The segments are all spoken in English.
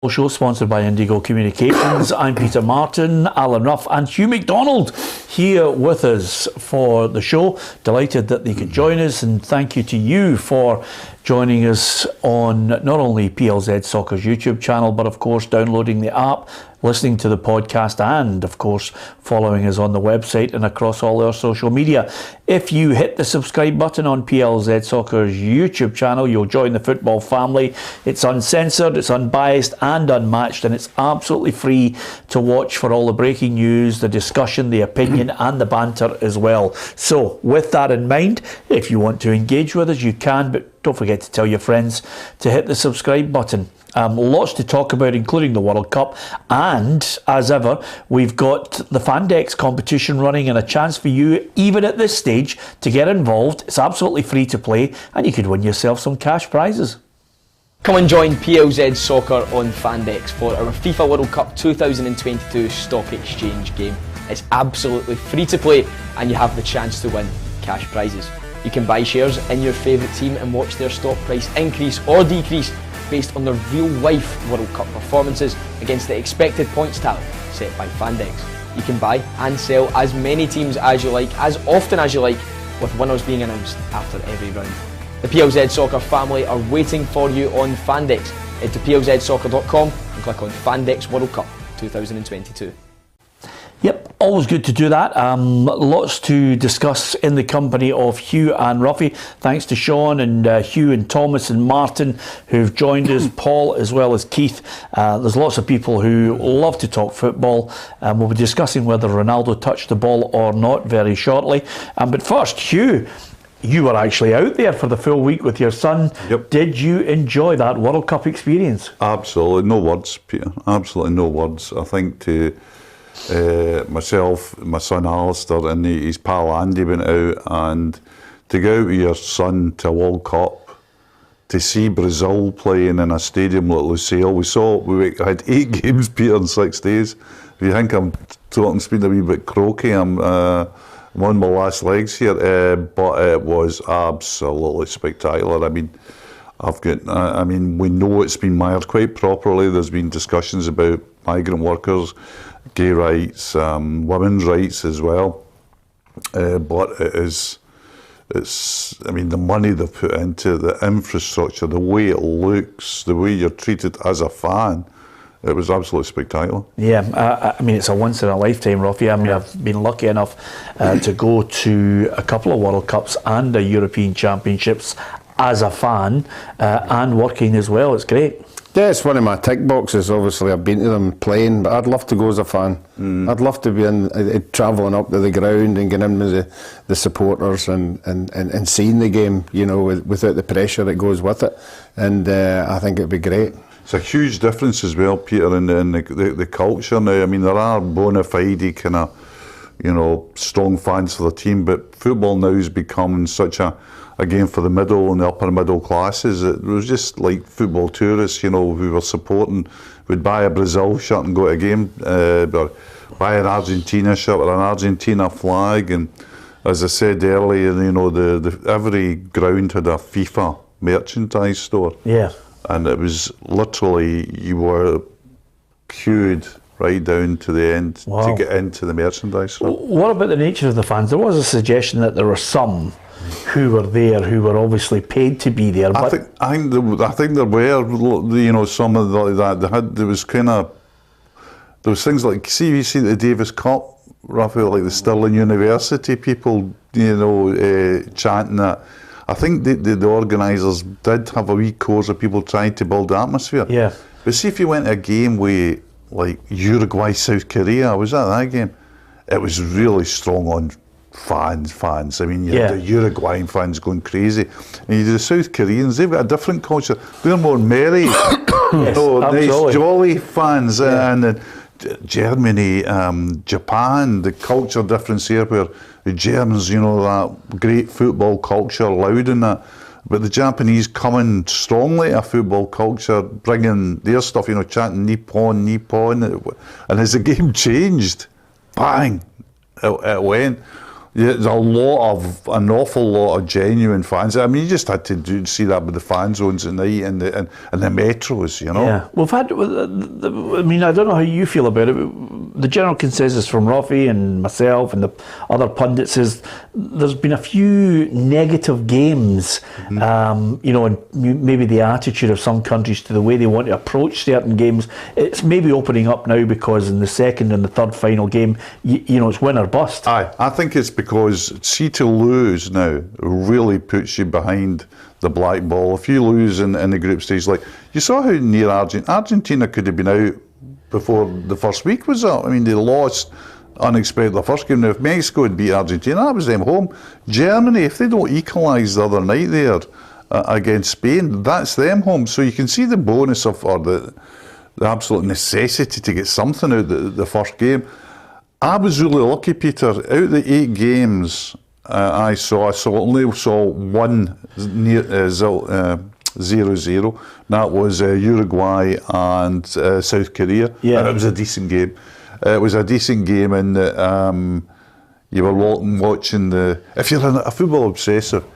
Show sponsored by Indigo Communications. I'm Peter Martin, Alan Ruff and Hugh MacDonald here with us for the show. Delighted that they could join us, and thank you to you for joining us on not only PLZ Soccer's YouTube channel, but of course downloading the app, listening to the podcast, and of course following us on the website and across all our social media. If you hit the subscribe button on PLZ Soccer's YouTube channel, you'll join the football family. It's uncensored, it's unbiased and unmatched, and it's absolutely free to watch for all the breaking news, the discussion, the opinion and the banter as well. So with that in mind, if you want to engage with us, you can, but don't forget to tell your friends to hit the subscribe button. Lots to talk about, including the World Cup, and as ever we've got the Fandex competition running and a chance for you, even at this stage, to get involved. It's absolutely free to play and you could win yourself some cash prizes. Come and join PLZ Soccer on Fandex for our FIFA World Cup 2022 stock exchange game. It's absolutely free to play and you have the chance to win cash prizes. You can buy shares in your favourite team and watch their stock price increase or decrease based on their real-life World Cup performances against the expected points tally set by Fandex. You can buy and sell as many teams as you like, as often as you like, with winners being announced after every round. The PLZ Soccer family are waiting for you on Fandex. Head to plzsoccer.com and click on Fandex World Cup 2022. Yep, always good to do that. Lots to discuss in the company of Hugh and Ruffy. Thanks to Sean and Hugh and Thomas and Martin who've joined us, Paul as well as Keith. There's lots of people who love to talk football. We'll be discussing whether Ronaldo touched the ball or not very shortly. But first, Hugh, you were actually out there for the full week with your son. Yep. Did you enjoy that World Cup experience? Absolutely, no words, Peter. Absolutely no words. I think to myself, my son Alistair and his pal Andy went out, and to go out with your son to a World Cup, to see Brazil playing in a stadium like Lusail. We had 8 games, Peter, in 6 days. If you think I'm talking speed a wee bit croaky, I'm on my last legs here, but it was absolutely spectacular. I mean, we know it's been mired quite properly. There's been discussions about migrant workers, gay rights, women's rights as well. But it's the money they've put into the infrastructure, the way it looks, the way you're treated as a fan, it was absolutely spectacular. Yeah, it's a once in a lifetime, Ruffy. I've been lucky enough to go to a couple of World Cups and a European Championships as a fan and working as well. It's great. Yeah, it's one of my tick boxes. Obviously, I've been to them playing, but I'd love to go as a fan. I'd love to be travelling up to the ground and getting in with the supporters and seeing the game, without the pressure that goes with it. And I think it'd be great. It's a huge difference as well, Peter, in the culture now. I mean, there are bona fide kind of, strong fans for the team, but football now is becoming such a game for the middle and the upper middle classes. It was just like football tourists, who were supporting, would buy a Brazil shirt and go to a game, or buy an Argentina shirt or an Argentina flag. And as I said earlier, every ground had a FIFA merchandise store. Yeah. And it was literally, you were queued right down to the end to get into the merchandise store. What about the nature of the fans? There was a suggestion that there were some who were there who were obviously paid to be there. But I think there were, some of that. There was things like, you see the Davis Cup, Raphael, like the Stirling University people, chanting that. I think the organisers did have a wee course of people trying to build atmosphere. Yeah. But see if you went to a game with like Uruguay, South Korea, I was at that game. It was really strong on fans. I mean, you had the Uruguayan fans going crazy. And you do the South Koreans, they've got a different culture. They're more merry, yes, nice, jolly fans. And then Germany, Japan, the culture difference here where the Germans, that great football culture, loud in that. But the Japanese coming strongly to football culture, bringing their stuff, chanting Nippon. And as the game changed, bang, it went. Yeah, there's an awful lot of genuine fans. I mean, you just had to see that with the fan zones at night and the metros, you know. Yeah, we've had. I mean, I don't know how you feel about it. The general consensus from Ruffy and myself and the other pundits is there's been a few negative games. You know, and maybe the attitude of some countries to the way they want to approach certain games. It's maybe opening up now because in the second and the third final game, you know, it's win or bust. Aye, I think it's because to lose now really puts you behind the black ball. If you lose in the group stage, like you saw how near Argentina could have been out before the first week was up. I mean, they lost unexpectedly the first game. Now, if Mexico had beat Argentina, that was them home. Germany, if they don't equalise the other night there against Spain, that's them home. So you can see the bonus of, or the absolute necessity to get something out of the first game. I was really lucky, Peter. Out of the 8 games I only saw one near 0-0. That was Uruguay and South Korea. Yeah. And it was a decent game. It was a decent game in that you were watching the... If you're a football obsessive,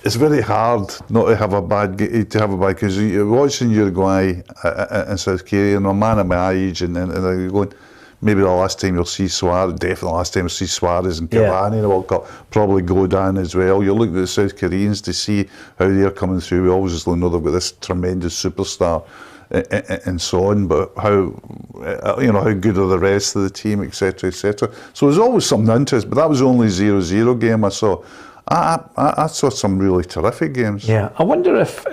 it's very hard not to have a bad because you're watching Uruguay and South Korea, and a man of my age, and you're going... Maybe the last time you'll see Suarez, definitely the last time you'll see Suarez and Cavani in the World Cup, probably go down as well. You look at the South Koreans to see how they're coming through. We always just know they've got this tremendous superstar and so on, but how good are the rest of the team, etc., etc. So there's always something interesting, but that was only 0-0 game I saw. I saw some really terrific games. Yeah, I wonder if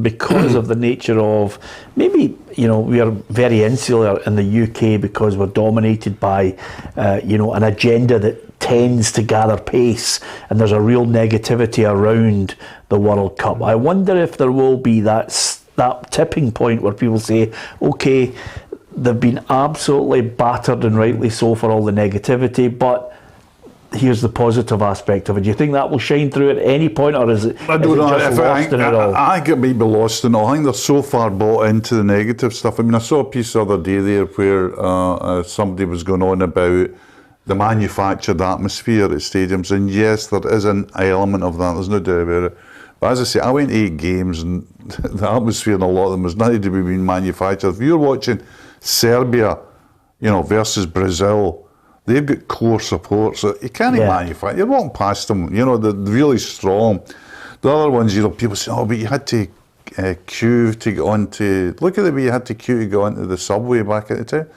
because of the nature of maybe we are very insular in the UK because we're dominated by an agenda that tends to gather pace, and there's a real negativity around the World Cup. I wonder if there will be that tipping point where people say, okay, they've been absolutely battered, and rightly so, for all the negativity, but here's the positive aspect of it. Do you think that will shine through at any point, or is it, I don't know. just lost in it all? I think it may be lost in it all. I think they're so far bought into the negative stuff. I mean, I saw a piece the other day there where somebody was going on about the manufactured atmosphere at stadiums, and yes, there is an element of that, there's no doubt about it. But as I say, I went 8 games, and the atmosphere in a lot of them was nothing to be being manufactured. If you're watching Serbia, versus Brazil, they've got core support, so you can't manufacture. You're walking past them, they're really strong. The other ones, people say, oh, but you had to queue to get onto... Look at the way you had to queue to go onto the subway back at the time.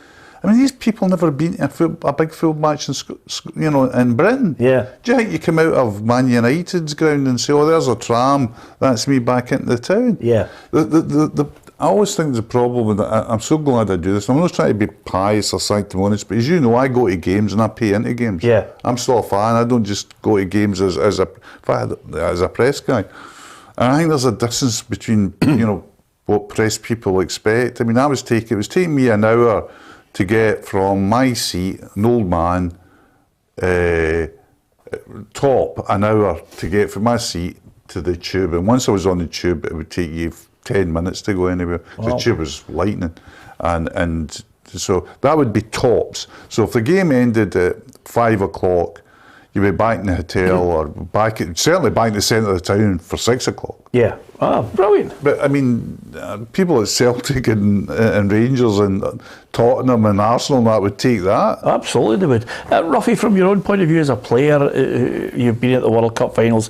I mean, these people never been to a big full match in Britain. Yeah. Do you think you come out of Man United's ground and say, oh, there's a tram, that's me back into the town? Yeah. I always think there's a problem with that. I'm so glad I do this. I'm not trying to be pious or sanctimonious, but as you know, I go to games and I pay into games. Yeah. I'm still a fan. I don't just go to games as a press guy. And I think there's a distance between what press people expect. I mean, it was taking me an hour to get from my seat, an old man, top an hour to get from my seat to the tube. And once I was on the tube, it would take you 10 minutes to go anywhere. Wow. The tube was lightning, and so that would be tops. So if the game ended at 5 o'clock, you'd be back in the hotel or certainly back in the centre of the town for 6 o'clock. Yeah. Oh, brilliant. But I mean, people at Celtic and Rangers and Tottenham and Arsenal and that would take that. Absolutely they would. Ruffy, from your own point of view as a player, you've been at the World Cup finals.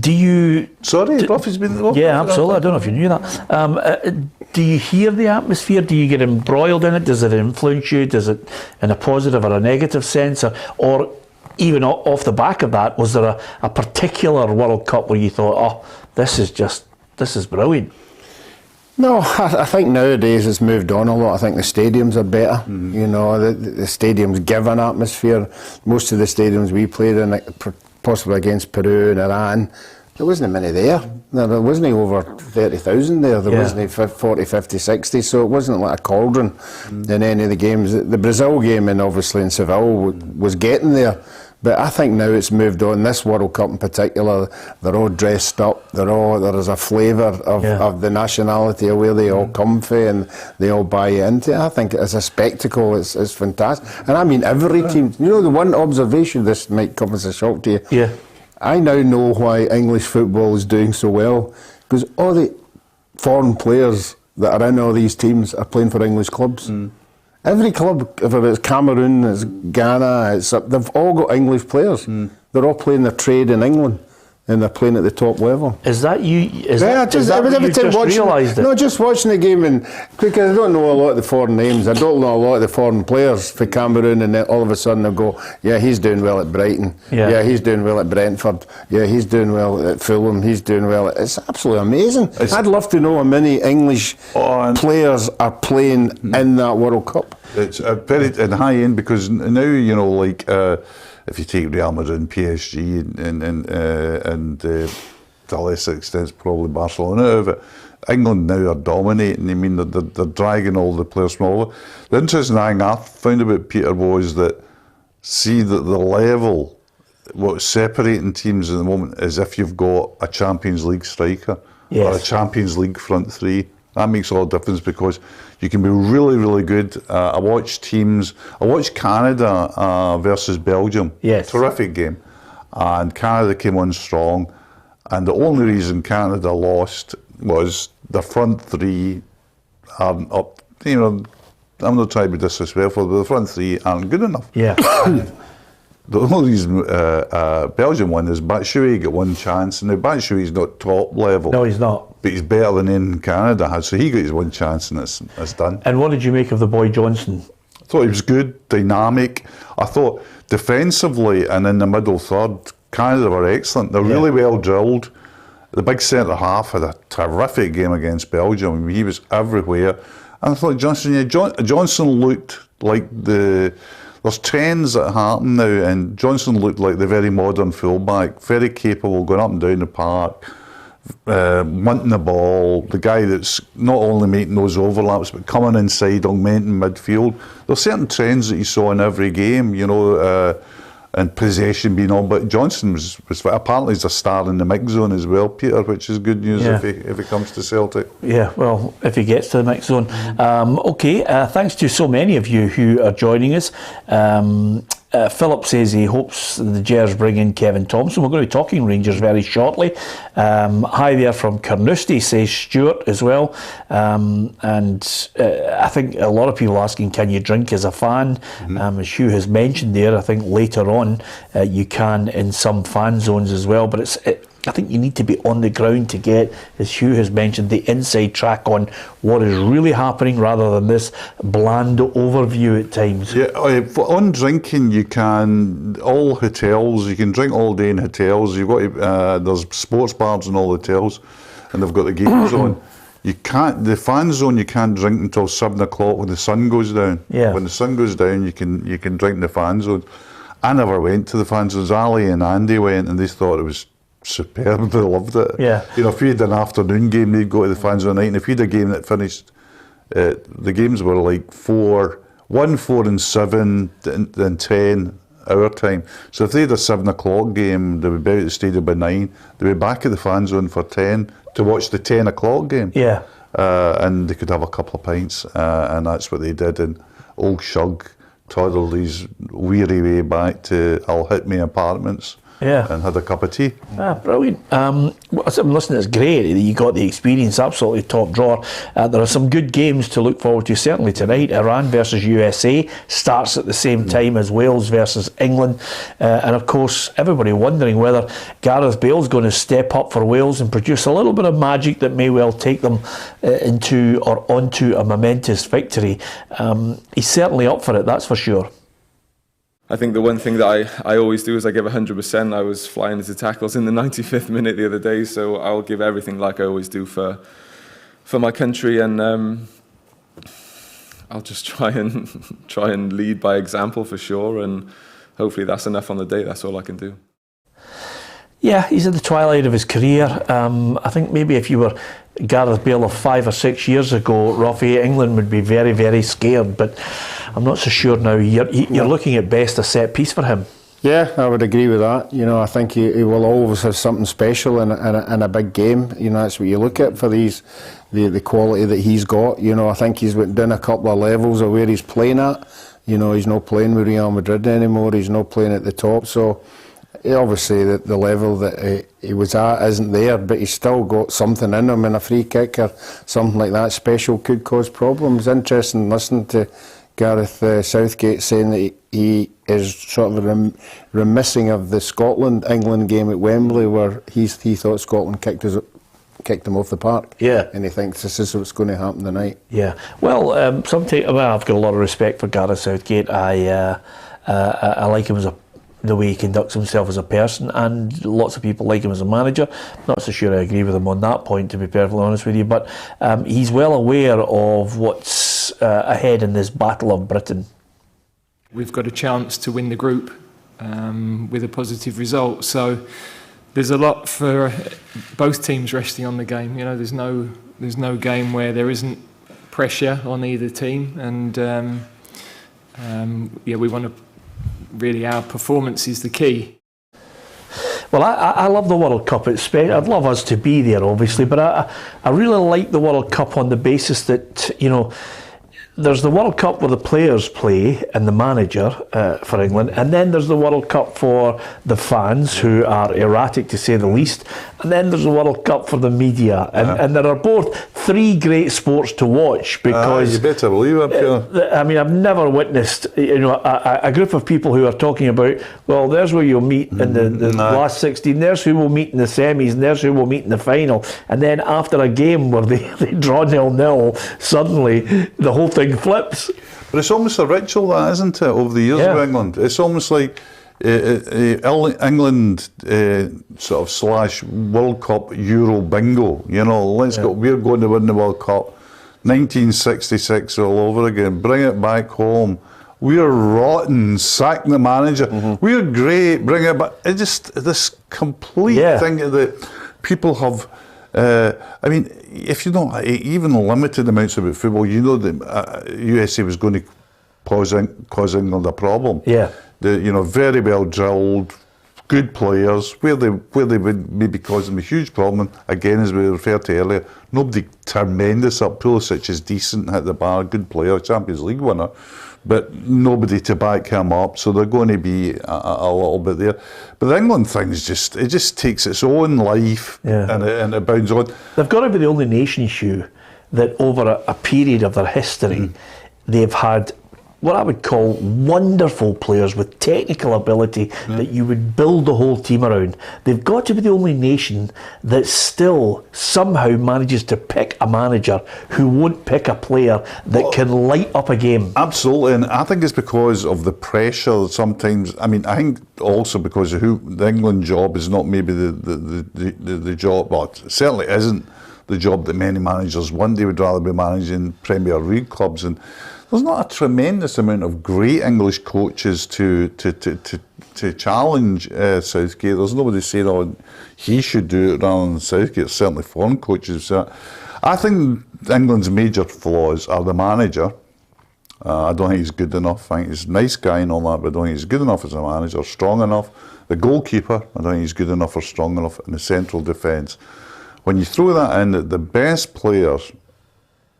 Do you... Sorry, Ruffy's been at the World Cup? Yeah, absolutely. I don't know if you knew that. Do you hear the atmosphere? Do you get embroiled in it? Does it influence you? Does it in a positive or a negative sense? Or even off the back of that, was there a particular World Cup where you thought, oh, this is brilliant? No, I think nowadays it's moved on a lot. I think the stadiums are better. Mm-hmm. The stadiums give an atmosphere. Most of the stadiums we played in, possibly against Peru and Iran, there wasn't many there. There wasn't over 30,000 there. There wasn't 40, 50, 60, so it wasn't like a cauldron in any of the games. The Brazil game, and obviously in Seville, was getting there, But I think now it's moved on. This World Cup in particular, they're all dressed up. There is a flavour of the nationality of where they all come from, and they all buy into it. I think it's a spectacle. It's fantastic. And I mean, every team. You know, the one observation, this might come as a shock to you. Yeah. I now know why English football is doing so well, because all the foreign players that are in all these teams are playing for English clubs. Every club, if it's Cameroon, it's Ghana, they've all got English players. They're all playing their trade in England, and they're playing at the top level. Is that you? Is Yeah, that what you just realised it? No, just watching the game, and because I don't know a lot of the foreign names, I don't know a lot of the foreign players for Cameroon, and then all of a sudden they'll go, yeah, he's doing well at Brighton, yeah, he's doing well at Brentford, yeah, he's doing well at Fulham, he's doing well. It's absolutely amazing. I'd love to know how many English players are playing in that World Cup. It's very high end, because now, you know, like if you take Real Madrid and PSG and to a lesser extent probably Barcelona, but England now are dominating. I mean, they're dragging all the players from all over. The interesting thing I found about Peter was that, see, that the level, what's separating teams at the moment is if you've got a Champions League striker or a Champions League front three. That makes all the difference, because you can be really, really good. I watched Canada versus Belgium. Yes. Terrific game. And Canada came on strong. And the only reason Canada lost was the front three aren't up. You know, I'm not trying to be disrespectful, but the front three aren't good enough. Yeah. The only reason Belgium won is Batshuayi got one chance. Now, Batshuayi's not top level. No, he's not. But he's better than in Canada has, so he got his one chance, and it's done. And what did you make of the boy Johnson? I thought he was good, dynamic. I thought defensively and in the middle third, Canada were excellent. They're really well drilled. The big centre half had a terrific game against Belgium. I mean, he was everywhere. And I thought Johnson looked like there's trends that happen now, and Johnson looked like the very modern fullback, very capable, going up and down the park, wanting the ball, the guy that's not only making those overlaps but coming inside, augmenting midfield. There's certain trends that you saw in every game, you know, and possession being on, but Johnson was apparently he's a star in the mix zone as well, Peter, which is good news if he comes to Celtic. Yeah, well, if he gets to the mix zone. Okay, thanks to so many of you who are joining us. Philip says he hopes the Gers bring in Kevin Thompson. We're going to be talking Rangers very shortly. Hi there from Carnoustie, says Stuart as well. And I think a lot of people asking, can you drink as a fan? As Hugh has mentioned there, I think later on you can in some fan zones as well. But I think you need to be on the ground to get, as Hugh has mentioned, the inside track on what is really happening rather than this bland overview at times. Yeah, on drinking, you can, all hotels, you can drink all day in hotels. You've got there's sports bars in all hotels, and they've got the games on. You can't, the fan zone, you can't drink until 7 o'clock when the sun goes down. Yeah. When the sun goes down, you can drink in the fan zone. I never went to the fan zones. Ali and Andy went, and they thought it was superb. They loved it. Yeah. You know, if we had an afternoon game, they'd go to the fans at night, and if we had a game that finished, the games were like 1, 4 and 7, then 10 our time. So if they had a 7 o'clock game, they would be out at the stadium by 9. They'd be back at the fan zone for 10 to watch the 10 o'clock game. Yeah. And they could have a couple of pints, and that's what they did. And old Shug toddled his weary way back to I'll Hit Me Apartments. Yeah. And had a cup of tea. Brilliant. Listen, it's great that you got the experience, absolutely top drawer. There are some good games to look forward to, certainly tonight. Iran versus USA starts at the same time as Wales versus England. And of course, everybody wondering whether Gareth Bale's going to step up for Wales and produce a little bit of magic that may well take them into or onto a momentous victory. He's certainly up for it, that's for sure. I think the one thing that I always do is I give 100%. I was flying into tackles in the 95th minute the other day, so I'll give everything like I always do for my country, and I'll just try and lead by example for sure, and hopefully that's enough on the day. That's all I can do. Yeah, he's at the twilight of his career. I think maybe if you were Gareth Bale of 5 or 6 years ago, Roffy, England would be very, very scared, but I'm not so sure now. You're looking at best a set piece for him. Yeah, I would agree with that. You know, I think he will always have something special in a big game. You know, that's what you look at for the quality that he's got. You know, I think he's went down a couple of levels of where he's playing at. You know, he's not playing with Real Madrid anymore. He's not playing at the top. So, obviously, the level that he was at isn't there, but he's still got something in him, and a free kick or something like that special could cause problems. Interesting listening to Gareth Southgate saying that he is sort of remissing of the Scotland-England game at Wembley, where he thought Scotland kicked him off the park. Yeah. And he thinks this is what's going to happen tonight. Yeah. Well, I've got a lot of respect for Gareth Southgate. I like him the way he conducts himself as a person, and lots of people like him as a manager. Not so sure I agree with him on that point, to be perfectly honest with you, but he's well aware of what's ahead in this Battle of Britain. We've got a chance to win the group with a positive result, so there's a lot for both teams resting on the game. You know, there's no game where there isn't pressure on either team, and we want to really, our performance is the key. Well, I love the World Cup. I'd love us to be there, obviously, but I really like the World Cup on the basis that, you know, there's the World Cup where the players play and the manager for England, and then there's the World Cup for the fans, who are erratic to say the least, and then there's the World Cup for the media, and there are both three great sports to watch, because you better believe it, Peter. I mean, I've never witnessed, you know, a group of people who are talking about, well, there's where you'll meet in the last 16, there's who will meet in the semis, and there's who will meet in the final, and then after a game where they draw 0-0, suddenly the whole thing flips. But it's almost a ritual, that, isn't it, over the years of England? It's almost like England sort of / World Cup Euro bingo. You know, we're going to win the World Cup. 1966 all over again. Bring it back home. We're rotten. Sack the manager. We're great. Bring it back. It's just this complete thing that people have. I mean, if you don't, even limited amounts about football, you know that USA was going to cause England a problem. Yeah. Very well drilled, good players, where they would maybe cause them a huge problem. Again, as we referred to earlier, nobody tremendous up. Pulisic is decent, hit the bar, good player, Champions League winner, but nobody to back him up, so they're going to be a little bit there. But the England thing is just takes its own life and it bounds on. They've got to be the only nation, Hugh, that over a period of their history, they've had what I would call wonderful players with technical ability that you would build the whole team around. They've got to be the only nation that still somehow manages to pick a manager who won't pick a player that can light up a game. Absolutely, and I think it's because of the pressure sometimes. I mean, I think also because of who the England job is not maybe the job, well, it certainly isn't the job that many managers want. They would rather be managing Premier League clubs, and there's not a tremendous amount of great English coaches to challenge Southgate. There's nobody saying, oh, he should do it rather than Southgate. Certainly foreign coaches. So I think England's major flaws are the manager. I don't think he's good enough. I think he's a nice guy and all that, but I don't think he's good enough as a manager, strong enough. The goalkeeper, I don't think he's good enough or strong enough. In the central defence. When you throw that in, the best players,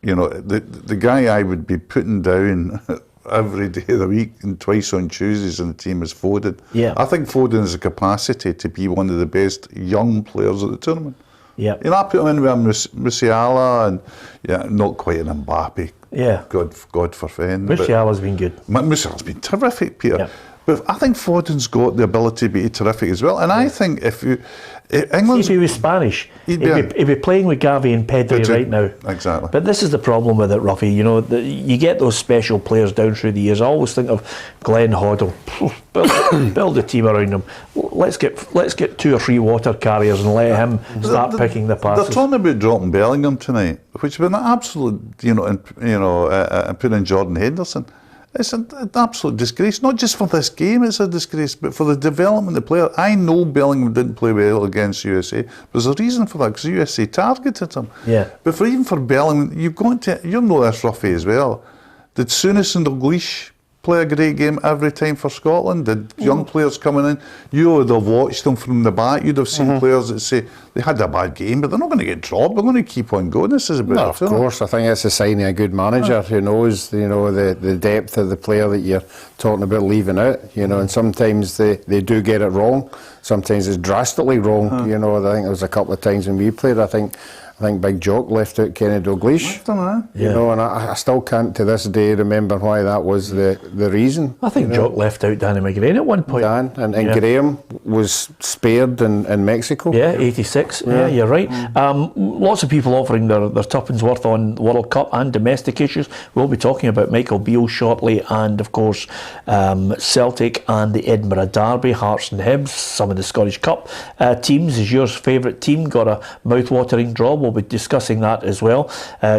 you know, the guy I would be putting down every day of the week and twice on Tuesdays in the team is Foden. Yeah. I think Foden has a capacity to be one of the best young players at the tournament. Yeah. You know, I put him in with Musiala and not quite an Mbappe. Yeah. God forfend. Musiala's been good. Musiala's been terrific, Peter. Yeah. But I think Foden's got the ability to be terrific as well. And I think if England's... If he was Spanish, he'd be playing with Gavi and Pedri right now. Exactly. But this is the problem with it, Ruffy. You know, you get those special players down through the years. I always think of Glenn Hoddle. Build a team around him. Let's get 2 or 3 water carriers and let him start picking the passes. They're talking about dropping Bellingham tonight, which would be an absolute, and putting in Jordan Henderson. It's an absolute disgrace, not just for this game, it's a disgrace, but for the development of the player. I know Bellingham didn't play well against USA, but there's a reason for that, because USA targeted him. Yeah. But even for Bellingham, you know this, Ruffy, as well. Did Souness and Dalglish play a great game every time for Scotland? Did young players coming in, you would have watched them from the back, you'd have seen players that say, they had a bad game, but they're not going to get dropped, they're going to keep on going. This is a bit of course, I think it's a sign of a good manager who knows, the depth of the player that you're talking about leaving out, and sometimes they do get it wrong. Sometimes it's drastically wrong, I think there was a couple of times when we played, I think Big Jock left out Kenny Dalglish, and I still can't to this day remember why that was the reason. I think Jock left out Danny McGrain at one point. And Graham was spared in Mexico. Yeah, 86. Yeah, you're right. Lots of people offering their tuppence worth on World Cup and domestic issues. We'll be talking about Michael Beale shortly, and of course Celtic and the Edinburgh Derby, Hearts and Hibs, some of the Scottish Cup teams. Is your favourite team got a mouth-watering draw? We'll be discussing that as well.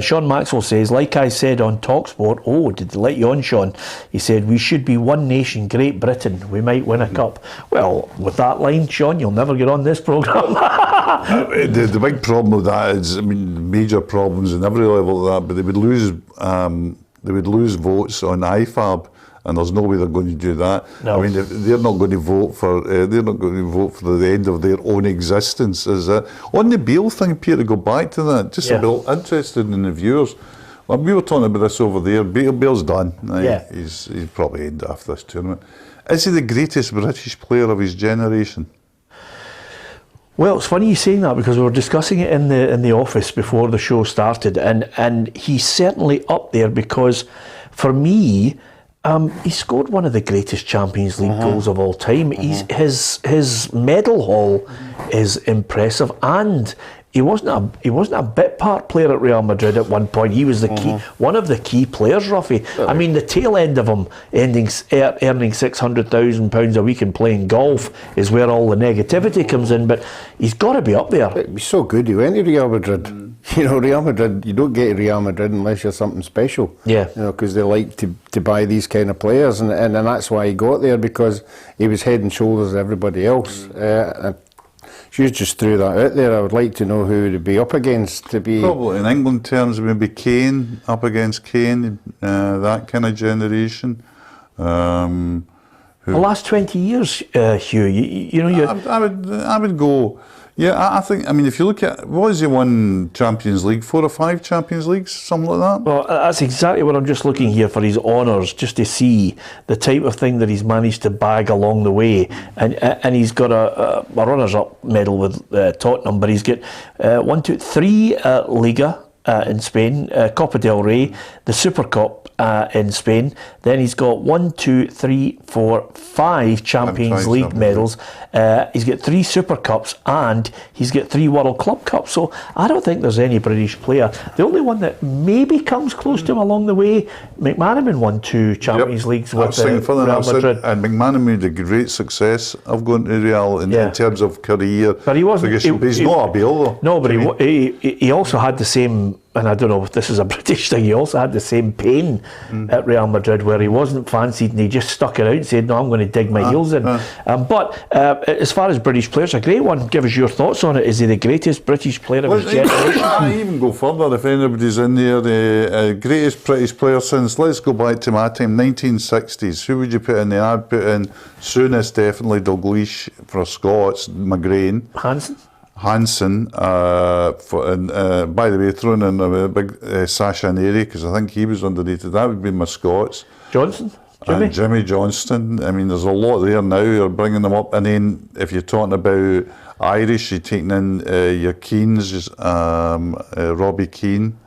Sean Maxwell says, like I said on TalkSport, did they let you on, Sean? He said, we should be one nation, Great Britain. We might win a cup. Well, with that line, Sean, you'll never get on this programme. The big problem with that is, major problems in every level of that, but they would lose votes on IFAB. And there's no way they're going to do that. No. They're not going to vote for. They're not going to vote for the end of their own existence. On the Beale thing, Peter, to go back to that, just a bit interested in the viewers. Well, we were talking about this over there. Beale's done. He's probably ended after this tournament. Is he the greatest British player of his generation? Well, it's funny you saying that, because we were discussing it in the office before the show started, and he's certainly up there, because for me, he scored one of the greatest Champions League goals of all time. His medal haul is impressive, and he wasn't a bit part player at Real Madrid at one point. He was the key, one of the key players, Ruffy. The tail end of him earning £600,000 a week and playing golf is where all the negativity comes in. But he's got to be up there. He's so good. He went to Real Madrid. Real Madrid. You don't get to Real Madrid unless you're something special. Yeah. Because they like to buy these kind of players, and that's why he got there, because he was head and shoulders everybody else. You just threw that out there. I would like to know who to be up against. Probably in England terms, maybe Kane, up against Kane, that kind of generation. The last 20 years, Hugh, I would go. Yeah, I think. If you look at what has he won Champions League, 4 or 5 Champions Leagues, something like that. Well, that's exactly what I'm just looking here for his honours, just to see the type of thing that he's managed to bag along the way, and he's got a runners-up medal with Tottenham, but he's got 3 Liga in Spain, Copa del Rey, the Super Cup in Spain. Then he's got 5 Champions League medals. He's got 3 Super Cups, and he's got 3 World Club Cups. So I don't think there's any British player. The only one that maybe comes close to him along the way, McManaman won 2 Champions Leagues with Real Madrid. And McManaman had a great success of going to Real in terms of career. But he wasn't. He's not a Beale though. No, but he also had the same. And I don't know if this is a British thing, he also had the same pain at Real Madrid, where he wasn't fancied and he just stuck it out and said, no, I'm going to dig my heels in. But as far as British players, a great one. Give us your thoughts on it. Is he the greatest British player of his generation? I even go further, if anybody's in there, the greatest British player since, let's go back to my time, 1960s. Who would you put in there? I'd put in Souness, definitely, Dalglish for Scots, McGrain. Hansen, by the way, thrown in a big Sasha Neri, because I think he was underrated. That would be my Scots. Jimmy Johnston. There's a lot there now. You're bringing them up, and then if you're talking about Irish, you're taking in your Keanes, Robbie Keane.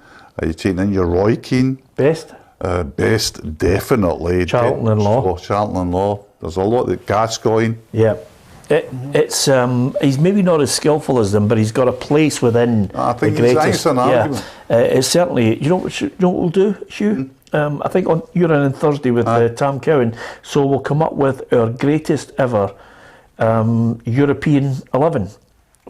You're taking in your Roy Keane. Best, definitely. Charlton and Law. There's a lot. Gascoigne. Yeah. It's he's maybe not as skillful as them, but he's got a place within I think the greatest. An argument. It's certainly. You know what we'll do, Hugh? I think you're in on Thursday with Tam Cowan, so we'll come up with our greatest ever European 11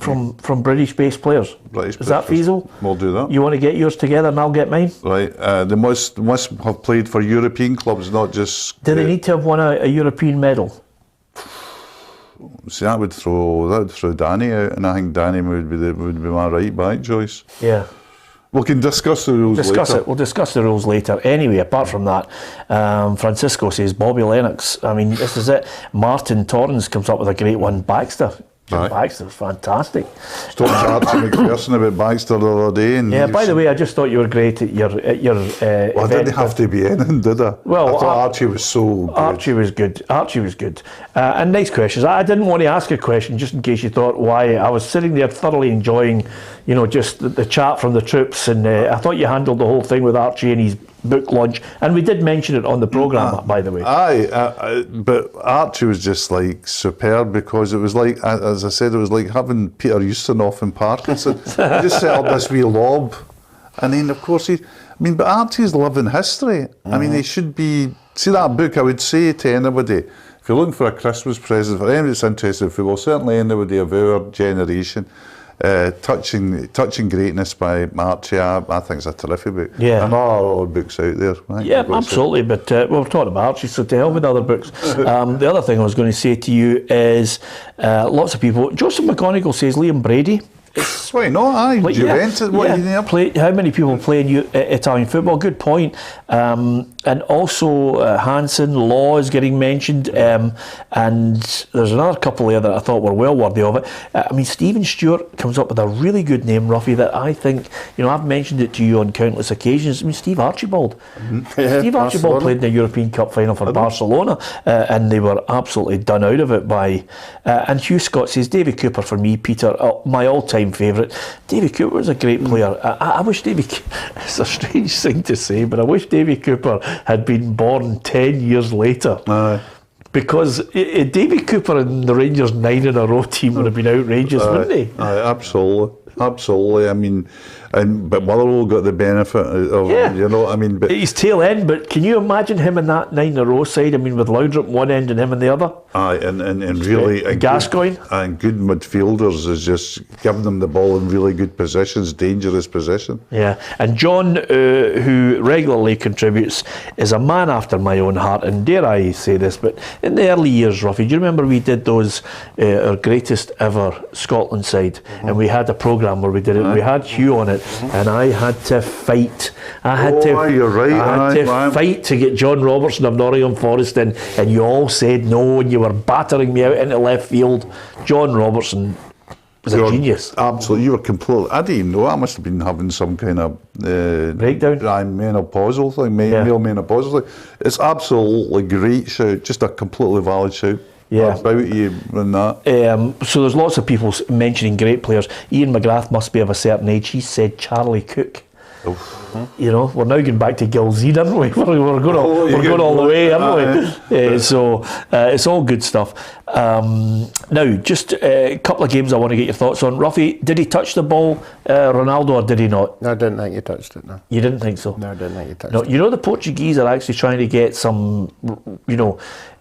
from British-based players. Is that feasible? We'll do that. You want to get yours together and I'll get mine? Right. They must have played for European clubs, not just. Do they need to have won a European medal? See, that would throw Danny out, and I think Danny would be my right back choice. Yeah. We can discuss the rules later. We'll discuss the rules later. Anyway, apart from that, Francisco says Bobby Lennox. I mean, this is it. Martin Torrens comes up with a great one. Baxter. Right. Baxter's fantastic. Talking to Archie McPherson about Baxter the other day. And Yeah, by the way, I just thought you were great at your well, I event. didn't have to be in him, did I? Well, I thought Archie was so good. Archie was good. Archie was good. And nice questions. I didn't want to ask a question just in case you thought why. I was sitting there thoroughly enjoying, just the chat from the troops, and I thought you handled the whole thing with Archie and his book launch, and we did mention it on the programme, by the way. Aye, but Archie was just like superb, because it was like, as I said, it was like having Peter Ustinov and Parkinson. He just set up this wee lob, and then of course but Archie's living history. I mean, he should be. See that book? I would say to anybody, if you're looking for a Christmas present for anybody that's interested in football, certainly anybody of our generation. Touching Greatness by Archie, I think it's a terrific book. Yeah. And there are other books out there. Right? Yeah, absolutely. But we're talking about Archie, so to hell with other books. The other thing I was going to say to you is lots of people. Joseph McGonigal says Liam Brady. Why not? Aye, Juventus. How many people play in Italian football? Good point. And also Hansen, Law is getting mentioned, and there's another couple there that I thought were well worthy of it. I mean, Stephen Stewart comes up with a really good name, Ruffy, that I think, I've mentioned it to you on countless occasions. I mean, Steve Archibald. Steve Archibald played in the European Cup final for Barcelona, and they were absolutely done out of it by... and Hugh Scott says, Davy Cooper for me, Peter, my all-time favourite. Davy Cooper was a great player. I wish it's a strange thing to say, but I wish Davy Cooper had been born 10 years later. Because Davy Cooper and the Rangers 9 in a row team would have been outrageous, wouldn't they? Absolutely. I mean, but Motherwell got the benefit of, but his tail end, but can you imagine him in that 9 in a row side? I mean, with Laudrup one end and him in the other? And really... Gascoigne? And good midfielders is just giving them the ball in really good positions, dangerous position. Yeah, and John, who regularly contributes, is a man after my own heart, and dare I say this, but in the early years, Ruffy, do you remember we did those, our greatest ever Scotland side, and we had a programme where we did it, we had Hugh on it, and I had to fight. You're right. I had to fight to get John Robertson of Nottingham Forest in, and you all said no, and you were battering me out into left field. John Robertson was a genius. Absolutely, you were completely... I didn't know. I must have been having some kind of... breakdown? Menopausal thing, male menopausal thing. It's absolutely great shout, just a completely valid shout. Yeah. About you and that. So there's lots of people mentioning great players. Ian McGrath must be of a certain age. He said Charlie Cook. We're now going back to Gilzean, aren't we? We're going all the way, aren't we? So it's all good stuff. Now, just a couple of games I want to get your thoughts on. Ruffy, did he touch the ball, Ronaldo, or did he not? No, I didn't think he touched it, no. You didn't think so? No, I didn't think he touched it. You know the Portuguese are actually trying to get some,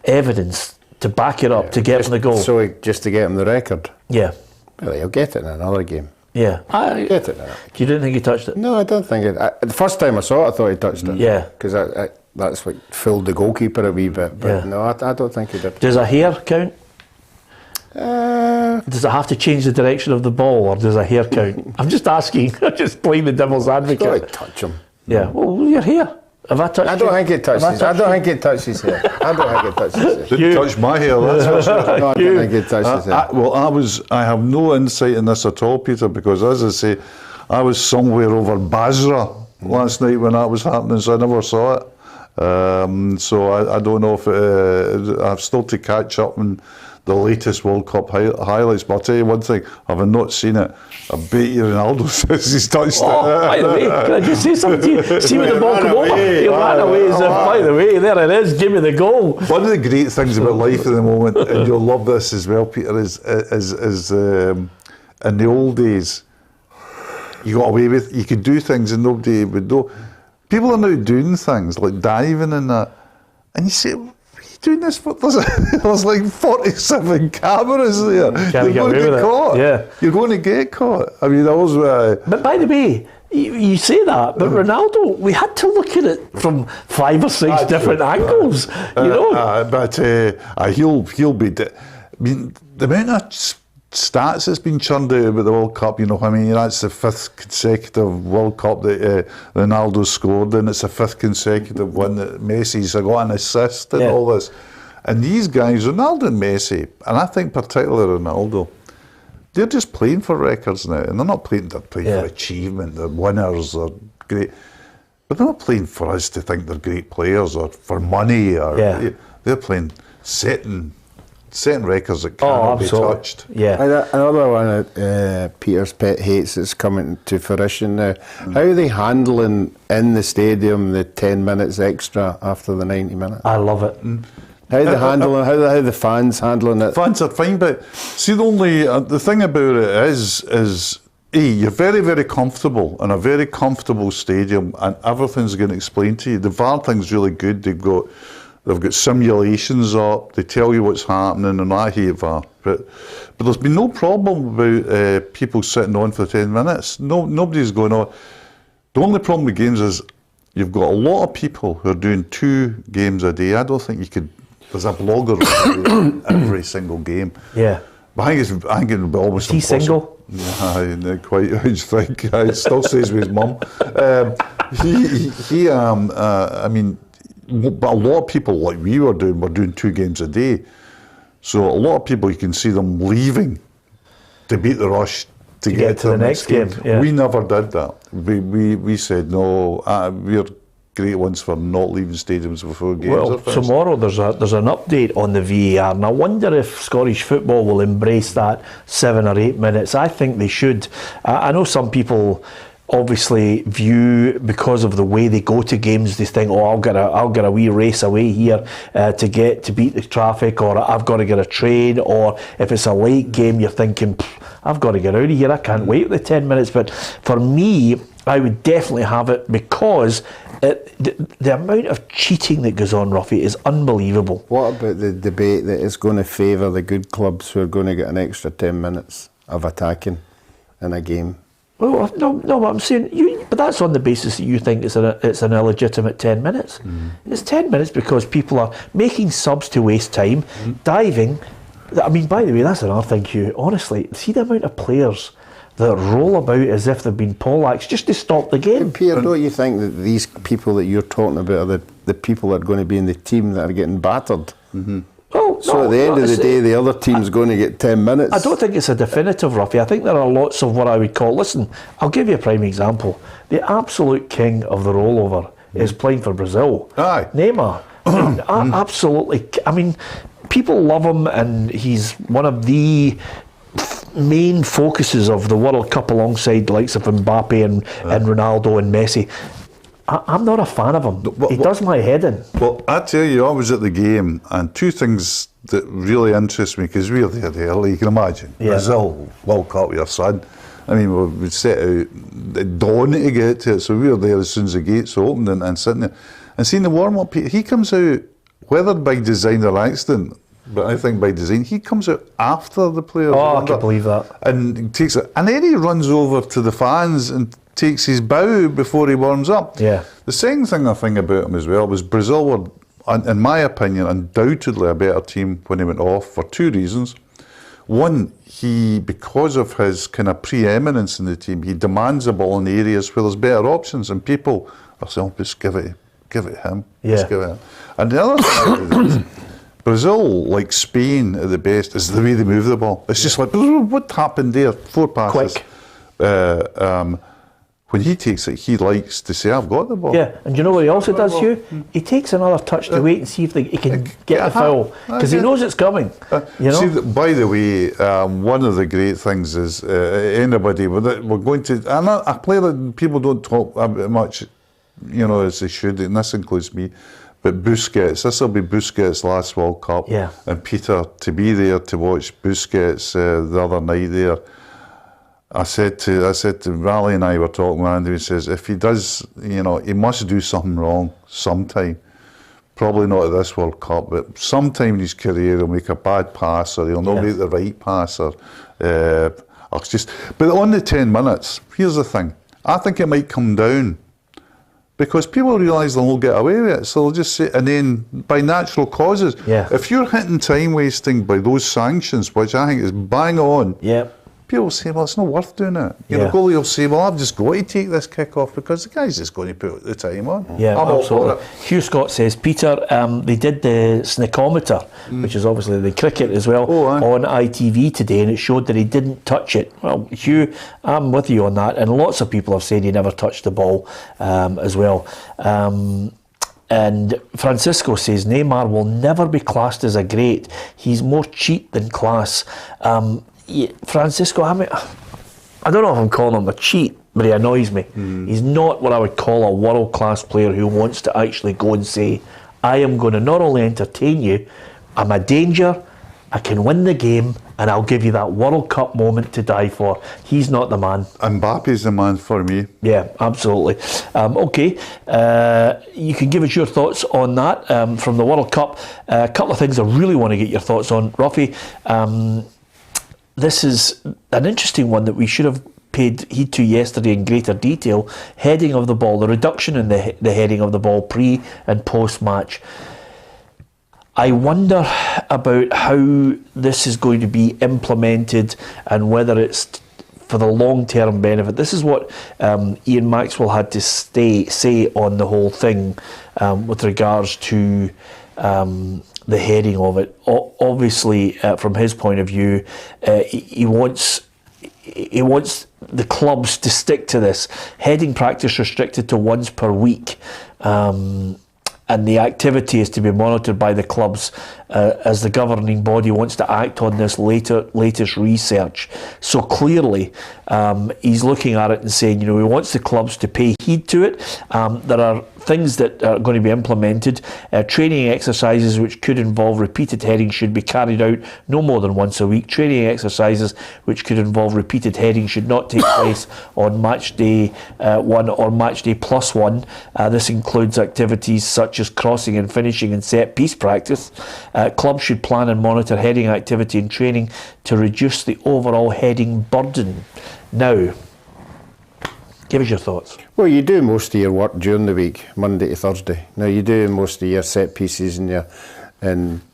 evidence to back it up, to get him the goal. So just to get him the record? Yeah. Well, he'll get it in another game. Yeah. Get it now. You didn't think he touched it? No, I don't think it. The first time I saw it, I thought he touched it. Yeah. Because that's what fooled the goalkeeper a wee bit. But no, I don't think he did. Does a hair count? Does it have to change the direction of the ball, or does a hair count? I'm just asking. I'm just playing the devil's advocate. I touch him. Yeah. Well, your hair. Have I touched? I don't think it touches. I don't think it touches hair. I don't think it touches hair. Didn't touch my hair, that's for sure. No, I don't think it touches hair. I have no insight in this at all, Peter, because as I say, I was somewhere over Basra last night when that was happening, so I never saw it. So I don't know if I've still to catch up on the latest World Cup highlights, but I'll tell you one thing, having not seen it, I bet you Ronaldo says he's touched it. By the way, can I just say something to you? See when the ball come over? He ran away as if, by the way, there it is, give me the goal. One of the great things about life at the moment, and you'll love this as well, Peter, is in the old days, you got away with, you could do things and nobody would know. People are now doing things like diving and that, and you say, doing this, there's like 47 cameras there. You're going to get caught. Yeah. You're going to get caught. I mean, that was... But by the way, you say that, but Ronaldo, we had to look at it from 5 or 6 different angles, But he'll be... I mean, the amount of stats that's been churned out about the World Cup. You know, I mean, that's the 5th consecutive World Cup that Ronaldo scored, and it's the 5th consecutive one that Messi's got an assist and all this. And these guys, Ronaldo and Messi, and I think particularly Ronaldo, they're just playing for records now, and they're not playing. They're playing for achievement. They're winners. They're great, but they're not playing for us to think they're great players or for money. Or they're playing setting records that cannot be touched. Yeah. Another one that Peter's pet hates that's coming to fruition now. How are they handling in the stadium the 10 minutes extra after the 90 minutes? I love it. How are they handling? How the fans handling it? Fans are fine, but see, the thing about it is you're very, very comfortable in a very comfortable stadium, and everything's going to explain to you. The VAR thing's really good. They've got simulations up. They tell you what's happening, and I hate VAR. But there's been no problem about people sitting on for 10 minutes. Nobody's going on. The only problem with games is you've got a lot of people who are doing 2 games a day. I don't think you could. There's a blogger every single game. Yeah. But I think it would be almost impossible. Single? Yeah, not quite. I think he still stays with his mum. I mean, but a lot of people like we were doing 2 games a day. So a lot of people, you can see them leaving to beat the rush to get to the next game. Yeah. We never did that. We said no. We're great ones for not leaving stadiums before games. Well, tomorrow there's an update on the VAR, and I wonder if Scottish football will embrace that 7 or 8 minutes. I think they should. I know some people obviously view, because of the way they go to games, they think, I'll get a wee race away here to beat the traffic, or I've got to get a train, or if it's a late game, you're thinking, I've got to get out of here, I can't wait the 10 minutes. But for me, I would definitely have it, because the amount of cheating that goes on, Ruffy, is unbelievable. What about the debate that it's going to favour the good clubs who are going to get an extra 10 minutes of attacking in a game? Well, no, I'm saying, but that's on the basis that you think it's an illegitimate 10 minutes. It's 10 minutes because people are making subs to waste time, diving. I mean, by the way, that's another thing, Hugh. Honestly, see the amount of players that roll about as if they've been poleaxed just to stop the game. Peter, don't you think that these people that you're talking about are the people that are going to be in the team that are getting battered? Oh, so at the end of the day, the other team's going to get 10 minutes. I don't think it's a definitive, Ruffy. I think there are lots of what I would call, listen, I'll give you a prime example. The absolute king of the rollover is playing for Brazil. Aye. Neymar. Absolutely. I mean, people love him, and he's one of the main focuses of the World Cup alongside the likes of Mbappe and Ronaldo and Messi. I'm not a fan of him. He does my head in. Well, I tell you, I was at the game, and 2 things that really interest me, because we were there early, you can imagine. Brazil World Cup with your son. I mean, we set out at dawn to get to it, so we were there as soon as the gates opened and sitting there. And seeing the warm-up, he comes out, whether by design or accident, but I think by design, he comes out after the players. I can't believe that. And takes it, and then he runs over to the fans and takes his bow before he warms up. Yeah. The second thing I think about him as well was Brazil were, in my opinion, undoubtedly a better team when he went off for 2 reasons. One, because of his kind of preeminence in the team, he demands the ball in the areas where there's better options, and people are saying, just give it him. Just give it him. And the other thing is, Brazil, like Spain at the best, is the way they move the ball. It's just like, what happened there? 4 passes. Quick. When he takes it, he likes to say, I've got the ball. Yeah, and do you know what he also does, Hugh? He takes another touch to wait and see if he can get the foul, because he knows it's coming. You know? See, by the way, one of the great things is anybody, we're going to, and a player that people don't talk about much, as they should, and this includes me, but Busquets, this will be Busquets' last World Cup. Yeah. And Peter, to be there to watch Busquets the other night there, I said to Raleigh, and I were talking with Andy, he says, if he does, he must do something wrong sometime. Probably not at this World Cup, but sometime in his career he'll make a bad pass, or he'll not make the right pass, or but on the 10 minutes, here's the thing. I think it might come down, because people realise they'll not get away with it, so they'll just say, and then by natural causes, if you're hitting time wasting by those sanctions, which I think is bang on, people say, well, it's not worth doing it. You know, goalie will say, well, I've just got to take this kick off because the guy's just going to put the time on. Yeah, I'm absolutely. Hugh Scott says, Peter, they did the snickometer, which is obviously the cricket as well, on ITV today, and it showed that he didn't touch it. Well, Hugh, I'm with you on that, and lots of people have said he never touched the ball as well. And Francisco says, Neymar will never be classed as a great. He's more cheat than class. Francisco, I don't know if I'm calling him a cheat, but he annoys me. He's not what I would call a world-class player who wants to actually go and say, I am going to not only entertain you, I'm a danger, I can win the game, and I'll give you that World Cup moment to die for. He's not the man. Mbappe's the man for me. Yeah, absolutely. Okay, you can give us your thoughts on that from the World Cup. A couple of things I really want to get your thoughts on, Ruffy. This is an interesting one that we should have paid heed to yesterday in greater detail. Heading of the ball, the reduction in the heading of the ball pre and post match. I wonder about how this is going to be implemented and whether it's for the long-term benefit. This is what Ian Maxwell had to say on the whole thing with regards to the heading of it. Obviously, from his point of view, he wants the clubs to stick to this. Heading practice restricted to once per week. And the activity is to be monitored by the clubs as the governing body wants to act on this latest research. So clearly, he's looking at it and saying, he wants the clubs to pay heed to it. There are things that are going to be implemented. Training exercises which could involve repeated heading should be carried out no more than once a week. Training exercises which could involve repeated heading should not take place on match day 1 or match day +1. This includes activities such as crossing and finishing and set piece practice. Clubs should plan and monitor heading activity and training to reduce the overall heading burden. Now, give us your thoughts. Well, you do most of your work during the week, Monday to Thursday. Now, you do most of your set pieces and your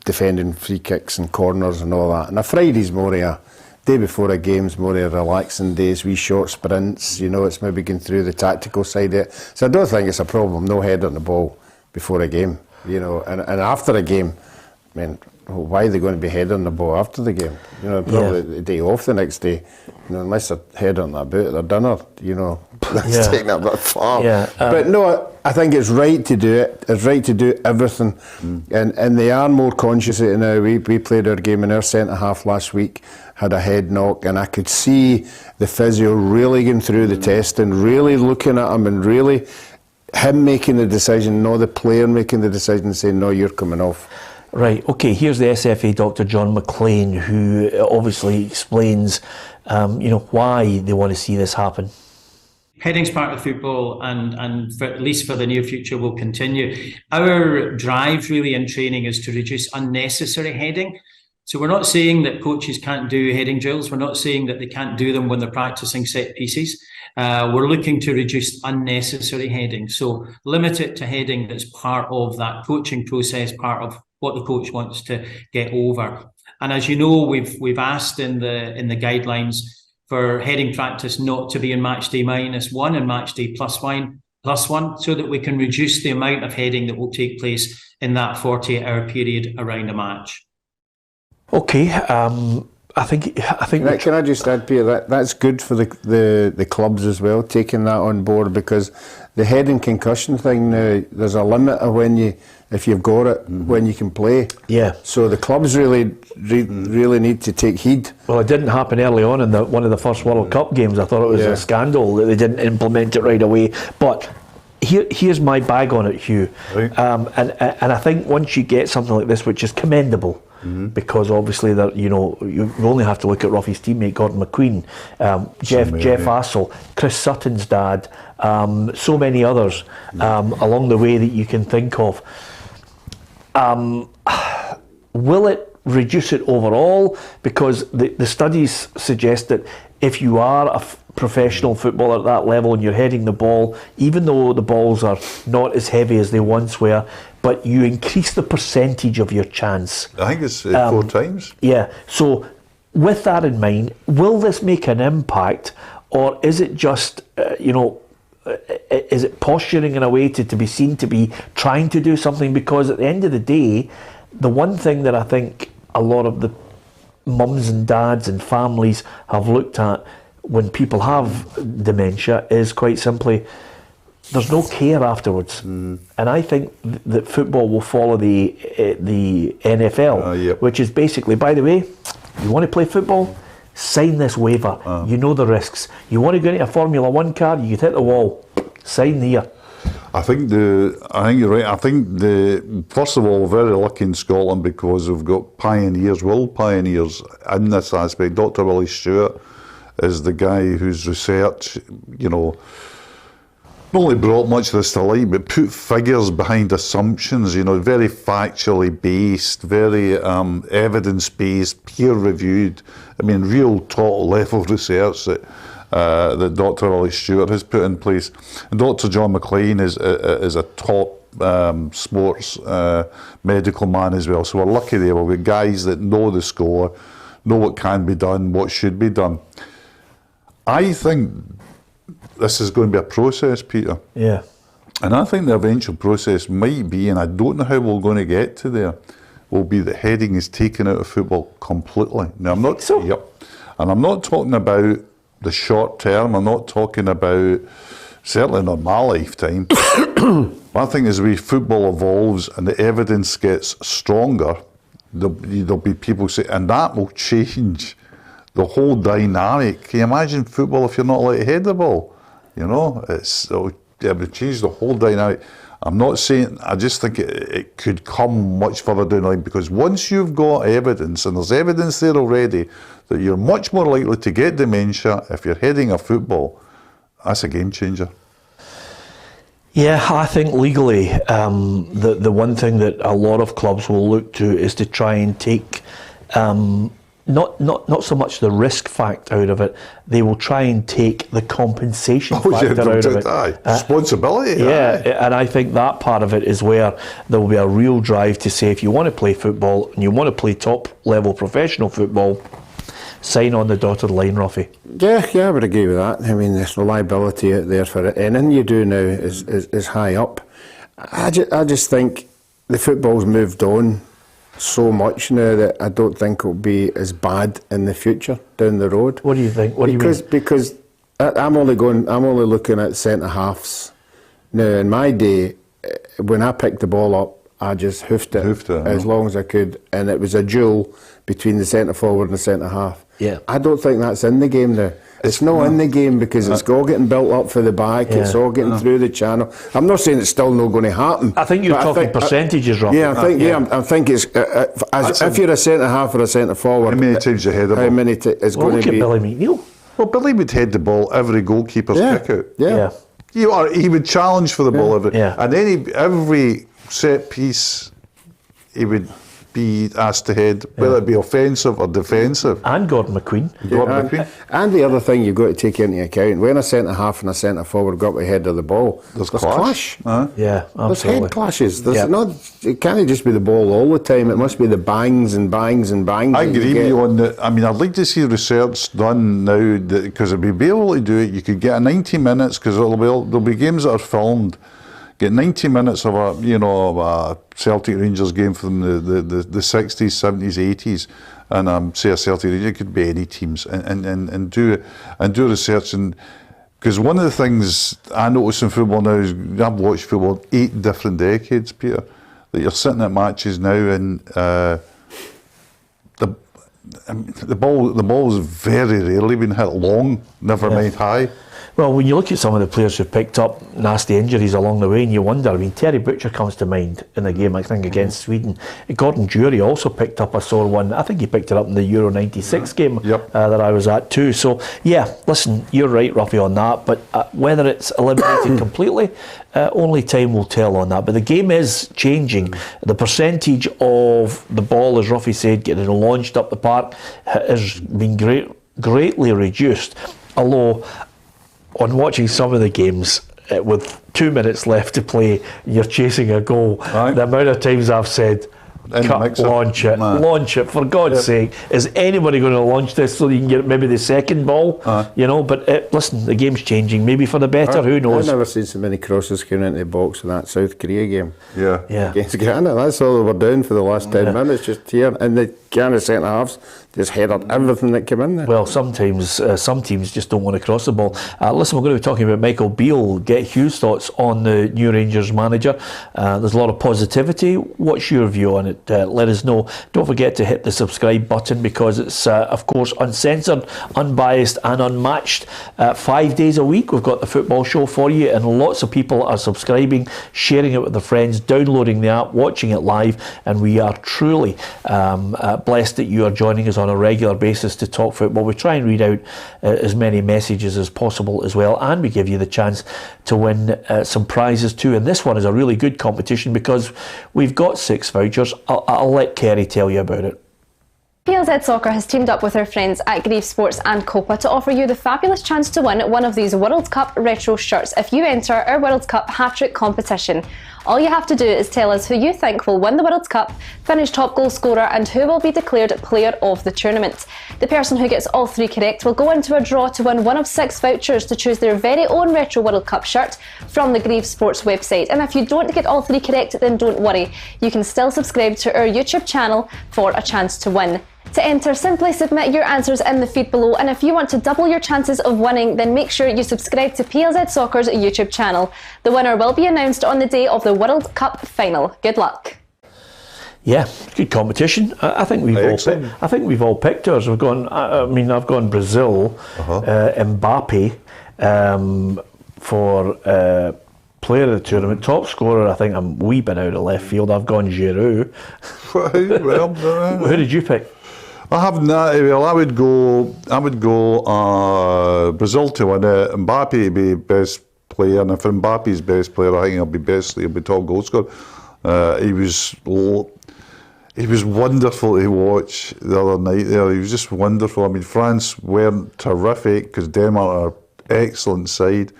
defending free kicks and corners and all that. And a Friday's more of a day before a game's more of a relaxing days, wee short sprints. It's maybe going through the tactical side of it. So I don't think it's a problem. No head on the ball before a game. And after a game, I mean, why are they going to be head on the ball after the game? Probably the day off the next day. Unless they're head on that boot, they're dinner. That's taking that a bit far. But no, I think it's right to do it. It's right to do everything, and they are more conscious of it now. We played our game and our centre half last week had a head knock, and I could see the physio really going through the testing, really looking at him, and really him making the decision, not the player making the decision, saying no, you're coming off. Right, okay, here's the SFA Dr. John McLean, who obviously explains why they want to see this happen. Heading's part of football, and for, at least for the near future, will continue. Our drive really in training is to reduce unnecessary heading. So we're not saying that coaches can't do heading drills. We're not saying that they can't do them when they're practicing set pieces. We're looking to reduce unnecessary heading. So limit it to heading that's part of that coaching process, part of what the coach wants to get over. And as you know, we've asked in the guidelines for heading practice not to be in match day -1 and match day +1, so that we can reduce the amount of heading that will take place in that 48-hour period around a match. Okay, I think. Can I just add, Peter, that's good for the clubs as well, taking that on board, because the head and concussion thing now, there's a limit of if you've got it, when you can play. Yeah. So the clubs really need to take heed. Well, it didn't happen early on in one of the first World Cup games. I thought it was a scandal that they didn't implement it right away. But here's my bag on it, Hugh. Right. And I think once you get something like this, which is commendable, because obviously that you only have to look at Ruffy's teammate Gordon McQueen, Jeff Assel, Chris Sutton's dad, so many others along the way that you can think of. Will it reduce it overall? Because the studies suggest that if you are a professional footballer at that level and you're heading the ball, even though the balls are not as heavy as they once were, but you increase the percentage of your chance. I think it's 4 times. Yeah. So with that in mind, will this make an impact, or is it just, is it posturing in a way to be seen to be trying to do something? Because at the end of the day, the one thing that I think a lot of the mums and dads and families have looked at when people have dementia is quite simply there's no care afterwards. And I think that football will follow the NFL, which is basically, by the way, you want to play football, sign this waiver. You know the risks. You want to go into a Formula 1 car, you could hit the wall, sign here. I think you're right. I think first of all, very lucky in Scotland because we've got pioneers in this aspect. Dr. Willie Stewart is the guy whose research, not only brought much of this to light, but put figures behind assumptions, very factually based, very evidence-based, peer-reviewed. I mean, real top-level research that Dr. Willie Stewart has put in place. And Dr. John McLean is a top sports medical man as well. So we're lucky there. We've got guys that know the score, know what can be done, what should be done. I think this is going to be a process, Peter. Yeah. And I think the eventual process might be, and I don't know how we're going to get to there, will be that heading is taken out of football completely. Now, I'm not. So? Yep. And I'm not talking about the short term. I'm not talking about, certainly not my lifetime. But I think as football evolves and the evidence gets stronger, there'll be people say, and that will change the whole dynamic. Can you imagine football if you're not allowed to head the ball? It would change the whole dynamic. I'm not saying, I just think it could come much further down the line, because once you've got evidence, and there's evidence there already, that you're much more likely to get dementia if you're heading a football, that's a game changer. Yeah, I think legally, the one thing that a lot of clubs will look to is to try and take not so much the risk fact out of it. They will try and take the compensation factor out of it. Responsibility. And I think that part of it is where there will be a real drive to say, if you want to play football and you want to play top level professional football, sign on the dotted line, Ruffy. Yeah, I would agree with that. I mean, there's reliability out there for it. Anything you do now is high up. I just think the football's moved on so much now that I don't think it'll be as bad in the future down the road. What do you think? What do you mean? Because I'm only looking at centre halves. Now, in my day, when I picked the ball up, I just hoofed it as long as I could, and it was a duel between the centre forward and the centre half. Yeah. I don't think that's in the game now. It's not in the game because it's all getting built up for the back. It's all getting through the channel. I'm not saying it's still not going to happen. I think you're talking percentages, Rob. Yeah, I think it's if you're a centre half or a centre forward. How many times you head the ball? How many is going to be? Look at Billy McNeil. Well, Billy would head the ball every goalkeeper's kick out. Yeah. He would challenge for the ball every. Yeah. And every set piece, he would be asked to head, whether it be offensive or defensive. And Gordon McQueen. And the other thing you've got to take into account, when a centre half and a centre forward got ahead of the ball, there's clash. Yeah, absolutely. There's head clashes. It can't just be the ball all the time. It must be the bangs and bangs and bangs. I agree with you on that. I mean, I'd like to see research done now, because if we'd be able to do it, you could get a 90 minutes, because there'll be games that are filmed. Get 90 minutes of a Celtic Rangers game from the 60s, 70s, 80s, and say a Celtic Rangers, it could be any teams, and do research. And because one of the things I notice in football now is I've watched football 8 different decades, Peter, that you're sitting at matches now and the ball has very rarely been hit long, never mind high. Well, when you look at some of the players who picked up nasty injuries along the way, and you wonder, I mean, Terry Butcher comes to mind in the game, I think, against Sweden. Gordon Jury also picked up a sore one. I think he picked it up in the Euro 96 game that I was at too. So, yeah, listen, you're right, Ruffy, on that. But whether it's eliminated completely, only time will tell on that. But the game is changing. The percentage of the ball, as Ruffy said, getting launched up the park has been greatly reduced. Although, on watching some of the games, with 2 minutes left to play, you're chasing a goal. The amount of times I've said, launch it, for God's sake. Is anybody going to launch this so you can get maybe the second ball? You know, but listen, the game's changing, maybe for the better, who knows? I've never seen so many crosses going into the box in that South Korea game. Yeah. Against Ghana, that's all they were doing for the last 10 minutes, just here. And the Ghana centre halves just headed everything that came in there. Well, sometimes some teams just don't want to cross the ball. Listen, we're going to be talking about Michael Beale. Get Hugh's thoughts on the new Rangers manager. There's a lot of positivity. What's your view on it? Let us know. Don't forget to hit the subscribe button, because it's, of course, uncensored, unbiased and unmatched. 5 days a week we've got the football show for you, and lots of people are subscribing, sharing it with their friends, downloading the app, watching it live, and we are truly blessed that you are joining us on a regular basis to talk football. We try and read out as many messages as possible as well, and we give you the chance to win some prizes too. And this one is a really good competition because we've got 6 vouchers. I'll let Kerry tell you about it. PLZ Soccer has teamed up with our friends at Grieve Sports and Copa to offer you the fabulous chance to win one of these World Cup retro shirts if you enter our World Cup hat-trick competition. All you have to do is tell us who you think will win the World Cup, finish top goal scorer, and who will be declared player of the tournament. The person who gets all 3 correct will go into a draw to win one of 6 vouchers to choose their very own retro World Cup shirt from the Grieve Sports website. And if you don't get all 3 correct, then don't worry. You can still subscribe to our YouTube channel for a chance to win. To enter, simply submit your answers in the feed below, and if you want to double your chances of winning, then make sure you subscribe to PLZ Soccer's YouTube channel. The winner will be announced on the day of the World Cup final. Good luck. Yeah, good competition. I think we've all picked ours. We've gone. I've gone Brazil, Mbappe for player of the tournament, top scorer. I think I'm a wee bit out of left field. I've gone Giroud. Who did you pick? I haven't. Well, I would go Brazil to win it. Mbappe to be best player, and if Mbappe's best player, I think he'll be top goal scorer. He was wonderful to watch the other night there. He was just wonderful. I mean, France weren't terrific because Denmark are an excellent side.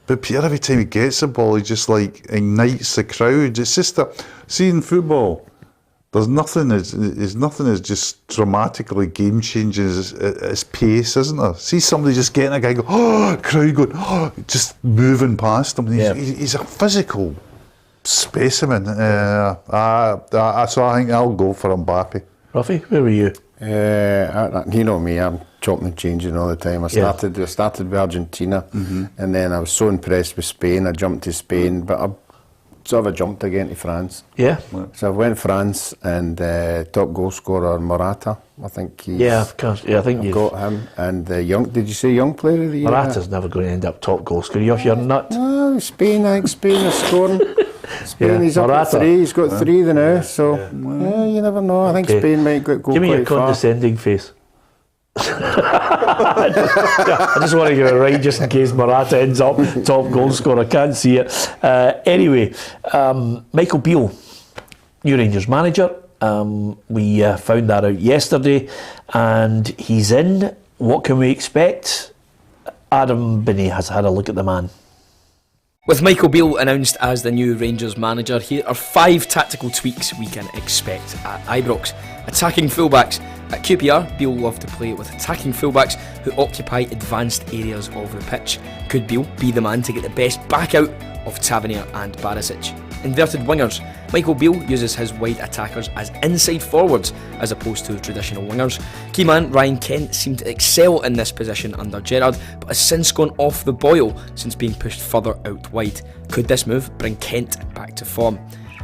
But Pierre, every time he gets the ball, he just like ignites the crowd. It's just that, see in football, there's nothing as just dramatically game changing as pace, isn't there? See somebody just getting a guy go, crowd going, just moving past him. He's a physical specimen. So I think I'll go for Mbappe. Ruffy, where were you? You know me, I'm chopping and changing all the time. I started with Argentina, and then I was so impressed with Spain, I jumped to Spain, but I sort of jumped again to France. Yeah. So I went France, and top goal scorer Morata. I think he's... Yeah, of course. Yeah, I think you've got him. And did you say young player of the year? Morata's never going to end up top goal scorer. You're nut. No, Spain, I think Spain is scoring. Spain, he's up at 3. He's got 3 now. So, you never know. I think Spain might go quite far. Give me your condescending face. I just want to get it right just in case Morata ends up top goal scorer. I can't see it. Anyway, Michael Beale, new Rangers manager. We found that out yesterday, and he's in. What can we expect? Adam Binney has had a look at the man. With Michael Beale announced as the new Rangers manager, here are 5 tactical tweaks we can expect at Ibrox. Attacking fullbacks. At QPR, Beale loved to play with attacking fullbacks who occupy advanced areas of the pitch. Could Beale be the man to get the best back out of Tavernier and Barisic? Inverted wingers. Michael Beale uses his wide attackers as inside forwards as opposed to traditional wingers. Key man Ryan Kent seemed to excel in this position under Gerrard, but has since gone off the boil since being pushed further out wide. Could this move bring Kent back to form?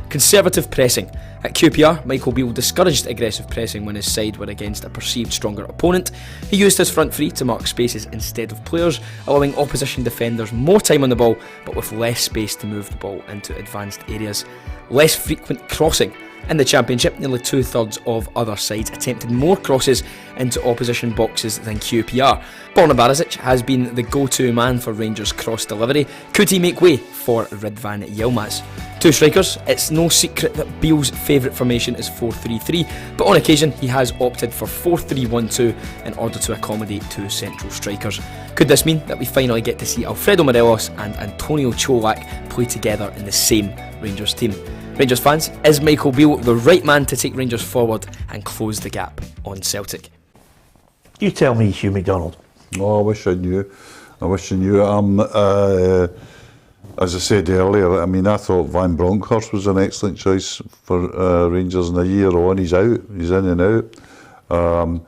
Conservative pressing. At QPR, Michael Beale discouraged aggressive pressing when his side were against a perceived stronger opponent. He used his front three to mark spaces instead of players, allowing opposition defenders more time on the ball but with less space to move the ball into advanced areas. Less frequent crossing. In the Championship, nearly 2/3 of other sides attempted more crosses into opposition boxes than QPR. Borna Barisic has been the go-to man for Rangers cross delivery. Could he make way for Ridvan Yilmaz? Two strikers. It's no secret that Beale's favourite formation is 4-3-3, but on occasion he has opted for 4-3-1-2 in order to accommodate two central strikers. Could this mean that we finally get to see Alfredo Morelos and Antonio Cholak play together in the same Rangers team? Rangers fans, is Michael Beale the right man to take Rangers forward and close the gap on Celtic? You tell me, Hugh MacDonald. Oh, I wish I knew. As I said earlier, I mean, I thought Van Bronckhorst was an excellent choice for Rangers. In a year on, he's out. He's in and out.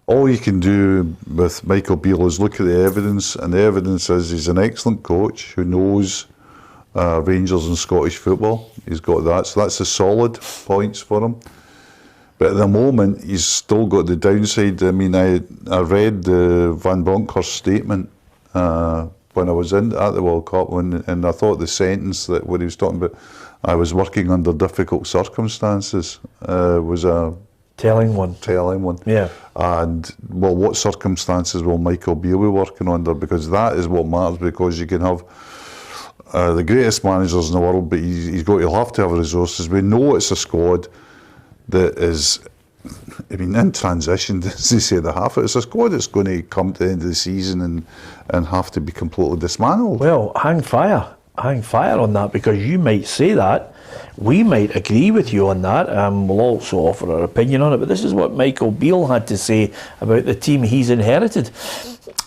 All you can do with Michael Beale is look at the evidence, and the evidence is he's an excellent coach who knows Rangers and Scottish football. He's got that, so that's a solid points for him. But at the moment, he's still got the downside. I mean, I read Van Bronckhorst's statement when I was at the World Cup, and I thought the sentence that what he was talking about, I was working under difficult circumstances, was a telling one. Yeah. And well, what circumstances will Michael Beale be working under? Because that is what matters. Because you can have the greatest managers in the world, but he'll have to have resources. We know it's a squad that is, I mean, in transition, as they say, it's a squad that's going to come to the end of the season and have to be completely dismantled. Well, hang fire on that, because you might say that. We might agree with you on that. We'll also offer our opinion on it, but this is what Michael Beale had to say about the team he's inherited.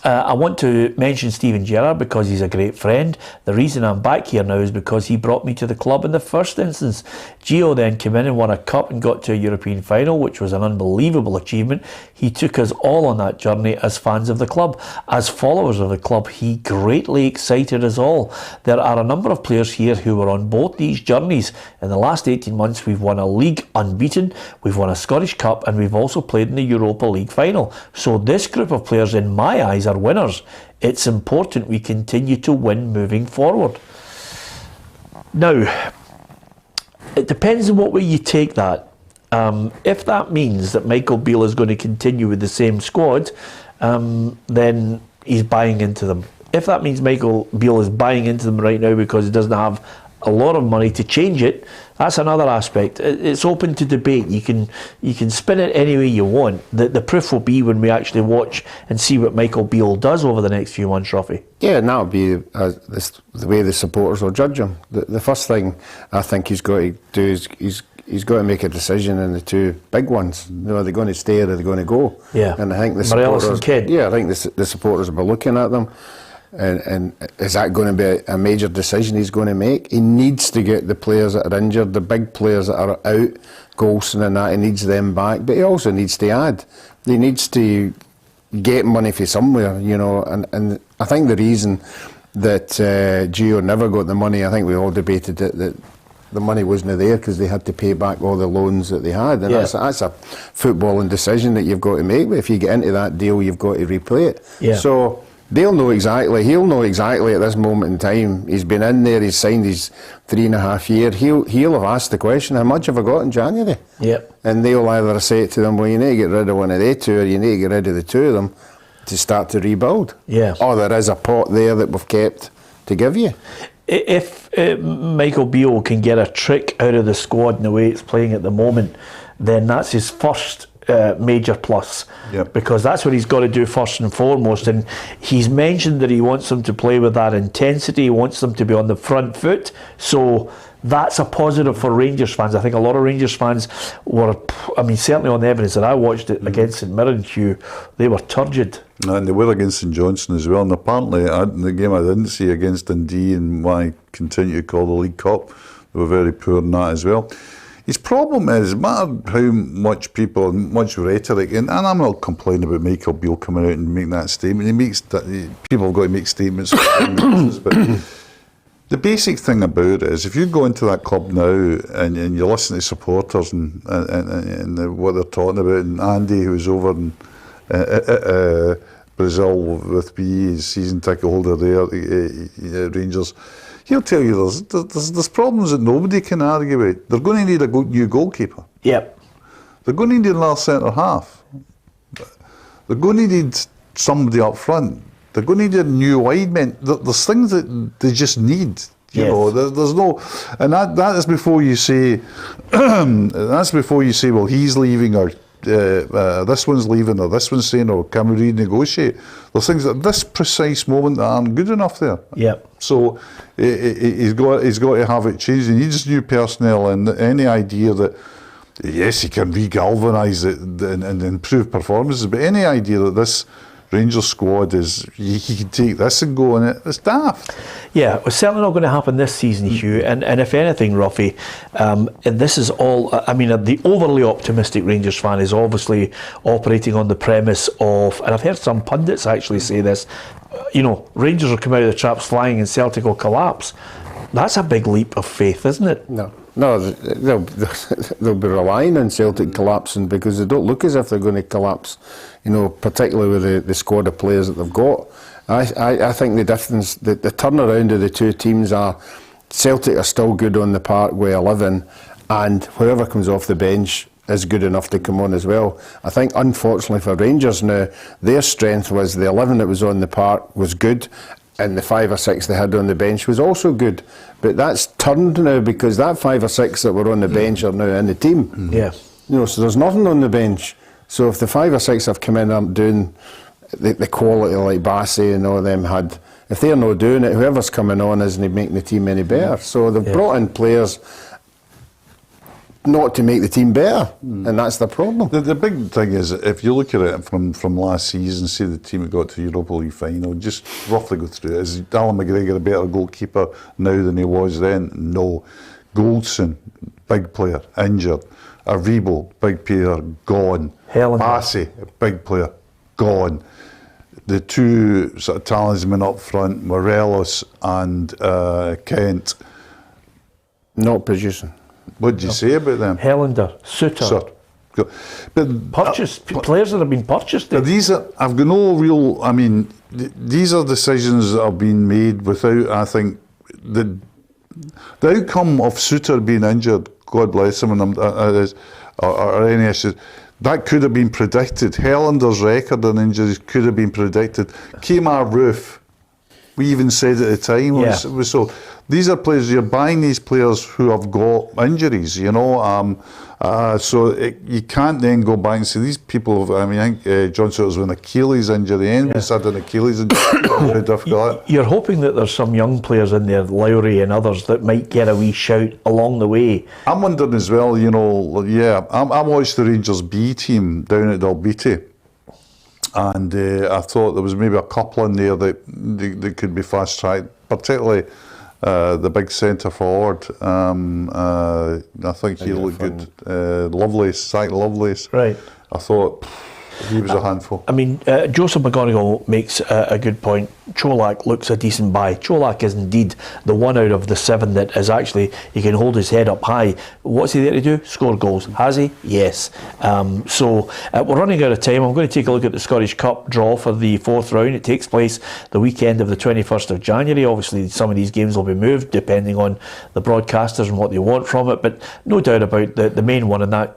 I want to mention Steven Gerrard because he's a great friend. The reason I'm back here now is because he brought me to the club in the first instance. Gio then came in and won a cup and got to a European final, which was an unbelievable achievement. He took us all on that journey as fans of the club. As followers of the club, he greatly excited us all. There are a number of players here who were on both these journeys. In the last 18 months, we've won a league unbeaten, we've won a Scottish Cup, and we've also played in the Europa League final. So this group of players, in my eyes, are winners. It's important we continue to win moving forward. Now, it depends on what way you take that. If that means that Michael Beale is going to continue with the same squad, then he's buying into them. If that means Michael Beale is buying into them right now because he doesn't have a lot of money to change it, that's another aspect. It's open to debate. You can spin it any way you want. The proof will be when we actually watch and see what Michael Beale does over the next few months, Ruffy. Yeah, and that'll be the way the supporters will judge him. The first thing I think he's got to do is he's got to make a decision in the two big ones. You know, are they going to stay or are they going to go? Yeah. And I think the Morelos supporters, and Kidd. yeah, I think the supporters will be looking at them. And is that going to be a major decision he's going to make? He needs to get the players that are injured, the big players that are out, Golson and that, he needs them back. But he also needs to add. He needs to get money from somewhere, you know. And I think the reason that Gio never got the money, I think we all debated it, that the money wasn't there because they had to pay back all the loans that they had. And that's a footballing decision that you've got to make. But if you get into that deal, you've got to replay it. Yeah. So he'll know exactly at this moment in time. He's been in there, he's signed his 3.5 year. He'll have asked the question, how much have I got in January? Yep. And they'll either say to them, well, you need to get rid of one of they two, or you need to get rid of the two of them to start to rebuild. Yeah. Or there is a pot there that we've kept to give you. If Michael Beale can get a trick out of the squad in the way it's playing at the moment, then that's his first major plus. Yep. Because that's what he's got to do first and foremost. And he's mentioned that he wants them to play with that intensity, he wants them to be on the front foot. So that's a positive for Rangers fans. I think a lot of Rangers fans were, I mean, certainly on the evidence that I watched it against St Mirren, Hugh, they were turgid. And they were against St Johnstone as well. And apparently, in the game I didn't see against Dundee and what I continue to call the League Cup, they were very poor in that as well. His problem is, no matter how much people, much rhetoric, and I'm not complaining about Michael Beale coming out and making that statement. People have got to make statements, but The basic thing about it is, if you go into that club now and you listen to supporters and what they're talking about, and Andy, who's over in Brazil with me, season ticket holder there, Rangers, he'll tell you there's problems that nobody can argue with. They're going to need a new goalkeeper. Yep. They're going to need another centre half. They're going to need somebody up front. They're going to need a new wide man. There's things that they just need. You know, there's no, and that is before you say, that's before you say, well, he's leaving, or this one's leaving, or this one's saying, or can we renegotiate? There's things at this precise moment that aren't good enough there. Yep. So he's got to have it changed. He needs new personnel, and any idea that, yes, he can re-galvanise it and improve performances, but any idea that this Rangers squad is, he can take this and go in it, it's daft. Yeah, it's certainly not going to happen this season, Hugh, and if anything, Ruffy, and this is all, I mean, the overly optimistic Rangers fan is obviously operating on the premise of, and I've heard some pundits actually say this, you know, Rangers will come out of the traps flying and Celtic will collapse. That's a big leap of faith, isn't it? No, they'll be relying on Celtic collapsing, because they don't look as if they're going to collapse, you know, particularly with the squad of players that they've got. I think the difference, the turnaround of the two teams are, Celtic are still good on the park with 11, and whoever comes off the bench is good enough to come on as well. I think, unfortunately for Rangers now, their strength was the 11 that was on the park was good, and the 5 or 6 they had on the bench was also good. But that's turned now, because that 5 or 6 that were on the bench are now in the team. Yeah. You know, so there's nothing on the bench. So if the 5 or 6 have come in and aren't doing the quality like Bassey and all of them had, if they're not doing it, whoever's coming on isn't making the team any better. So they've brought in players not to make the team better, and that's the problem. The big thing is, if you look at it from last season, say the team that got to the Europa League final, just roughly go through it. Is Alan McGregor a better goalkeeper now than he was then? No. Goldson, big player, injured. Aribo, big player, gone. Bassey, big player, gone. The two sort of talisman up front, Morelos and Kent, not producing. What did you say about them? Helander, Suter. But purchased players that have been purchased. But these are, I've got no real, I mean, these are decisions that have been made without, I think, the outcome of Suter being injured, God bless him, or any issues, that could have been predicted. Helander's record on injuries could have been predicted. Kemar Roof, we even said at the time, so these are players, you're buying these players who have got injuries, you know, you can't then go back and say these people have, I mean, I think John Sutter's with an Achilles injury, Envis had an Achilles injury. Very difficult. You're hoping that there's some young players in there, Lowry and others, that might get a wee shout along the way. I'm wondering as well, you know, I watched the Rangers B team down at Dalbeattie, and I thought there was maybe a couple in there that could be fast-tracked, particularly the big centre forward. I think he looked good. Lovelace, Zach Lovelace. Right. I thought he was a handful. I mean, Joseph McGonigal makes a good point. Cholak looks a decent buy. Cholak is indeed the one out of the 7 that is actually, he can hold his head up high. What's he there to do? Score goals. Has he? Yes. So we're running out of time. I'm going to take a look at the Scottish Cup draw for the 4th round. It takes place the weekend of the 21st of January. Obviously, some of these games will be moved depending on the broadcasters and what they want from it, but no doubt about the main one in that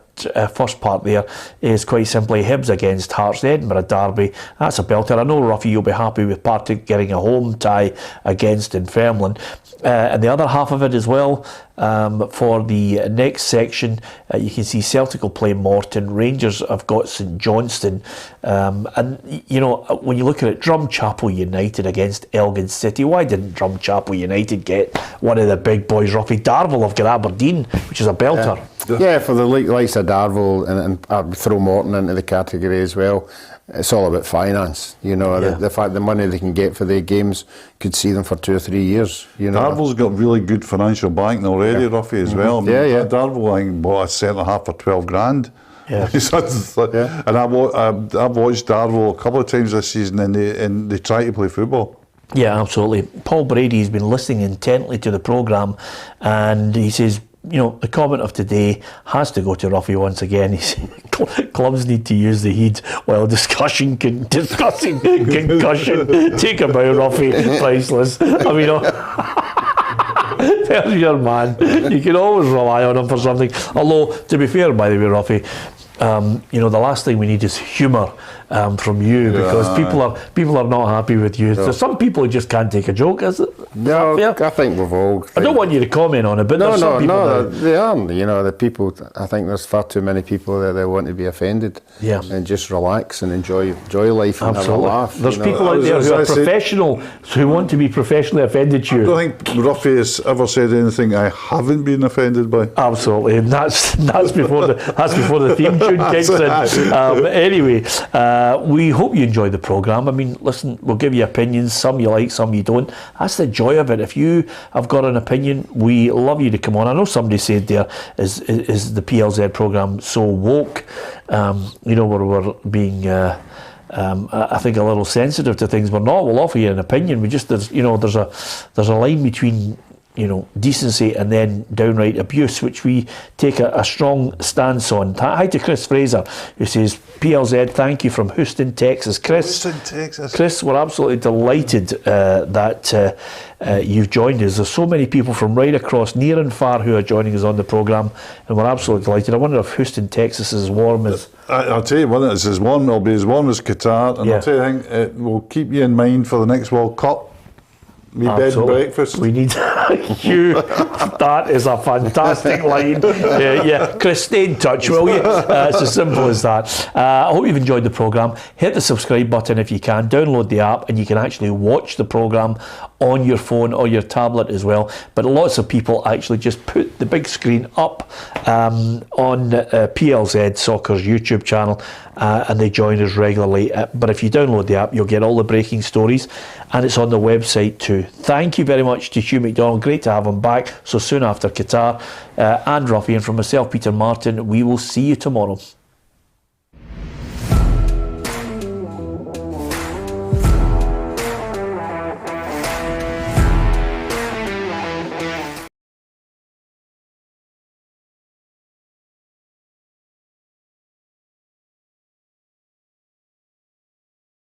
first part there is quite simply Hibs against Hearts, the Edinburgh Derby. That's a belter. I know, Ruffy, you'll be happy with Partick getting a home tie against Dunfermline. And the other half of it as well, for the next section, you can see Celtic will play Morton, Rangers have got St Johnstone, and you know, when you look at it, Drumchapel United against Elgin City. Why didn't Drumchapel United get one of the big boys? Ruffy, Darvel have got Aberdeen, which is a belter. Yeah, for the likes of Darvel, and I'd throw Morton into the category as well. It's all about finance, you know. The fact the money they can get for their games could see them for 2 or 3 years. You know, Darvel's got really good financial backing already, Ruffy, as well. I mean, Darvel, I think, bought a centre half for 12 grand. Yeah. And I've watched Darvel a couple of times this season, and they try to play football. Yeah, absolutely. Paul Brady has been listening intently to the programme, and he says, you know, the comment of today has to go to Ruffy once again. He said, clubs need to use the heat while discussing concussion. Take a bow, Ruffy. Priceless. I mean, there's your man. You can always rely on him for something. Although, to be fair, by the way, Ruffy, you know, the last thing we need is humour from you, because people are not happy with you. There's some people who just can't take a joke, is it? No, I think we've all. I don't want you to comment on it, but there's some people they aren't. You know, the people. I think there's far too many people that they want to be offended. Yeah. And just relax and enjoy life and Absolutely. have a laugh. There's people out there who are professional, who want to be professionally offended to you. I don't think Ruffy has ever said anything I haven't been offended by. Absolutely, and that's before the theme tune kicks in. Anyway, we hope you enjoy the programme. I mean, listen, we'll give you opinions. Some you like, some you don't. That's the joy of it. If you have got an opinion, we love you to come on. I know somebody said there, is the PLZ programme so woke? You know, where we're being. I think a little sensitive to things. We're not. We'll offer you an opinion. There's a line between, you know, decency and then downright abuse, which we take a strong stance on. Hi to Chris Fraser, who says, PLZ, thank you from Houston, Texas. Chris, we're absolutely delighted that you've joined us. There's so many people from right across near and far who are joining us on the programme, and we're absolutely delighted. I wonder if Houston, Texas is as warm as... I'll tell you one, it's as warm, it'll be as warm as Qatar, and I'll tell you a thing, it will keep you in mind for the next World Cup. Bed and breakfast. We need Hugh. That is a fantastic line. Yeah, Chris, stay in touch, will you? It's as simple as that. I hope you've enjoyed the programme. Hit the subscribe button if you can. Download the app, and you can actually watch the programme on your phone or your tablet as well. But lots of people actually just put the big screen up on PLZ Soccer's YouTube channel, and they join us regularly. But if you download the app, you'll get all the breaking stories, and it's on the website too. Thank you very much to Hugh MacDonald. Great to have him back so soon after Qatar. And Ruffy, and from myself, Peter Martin, we will see you tomorrow.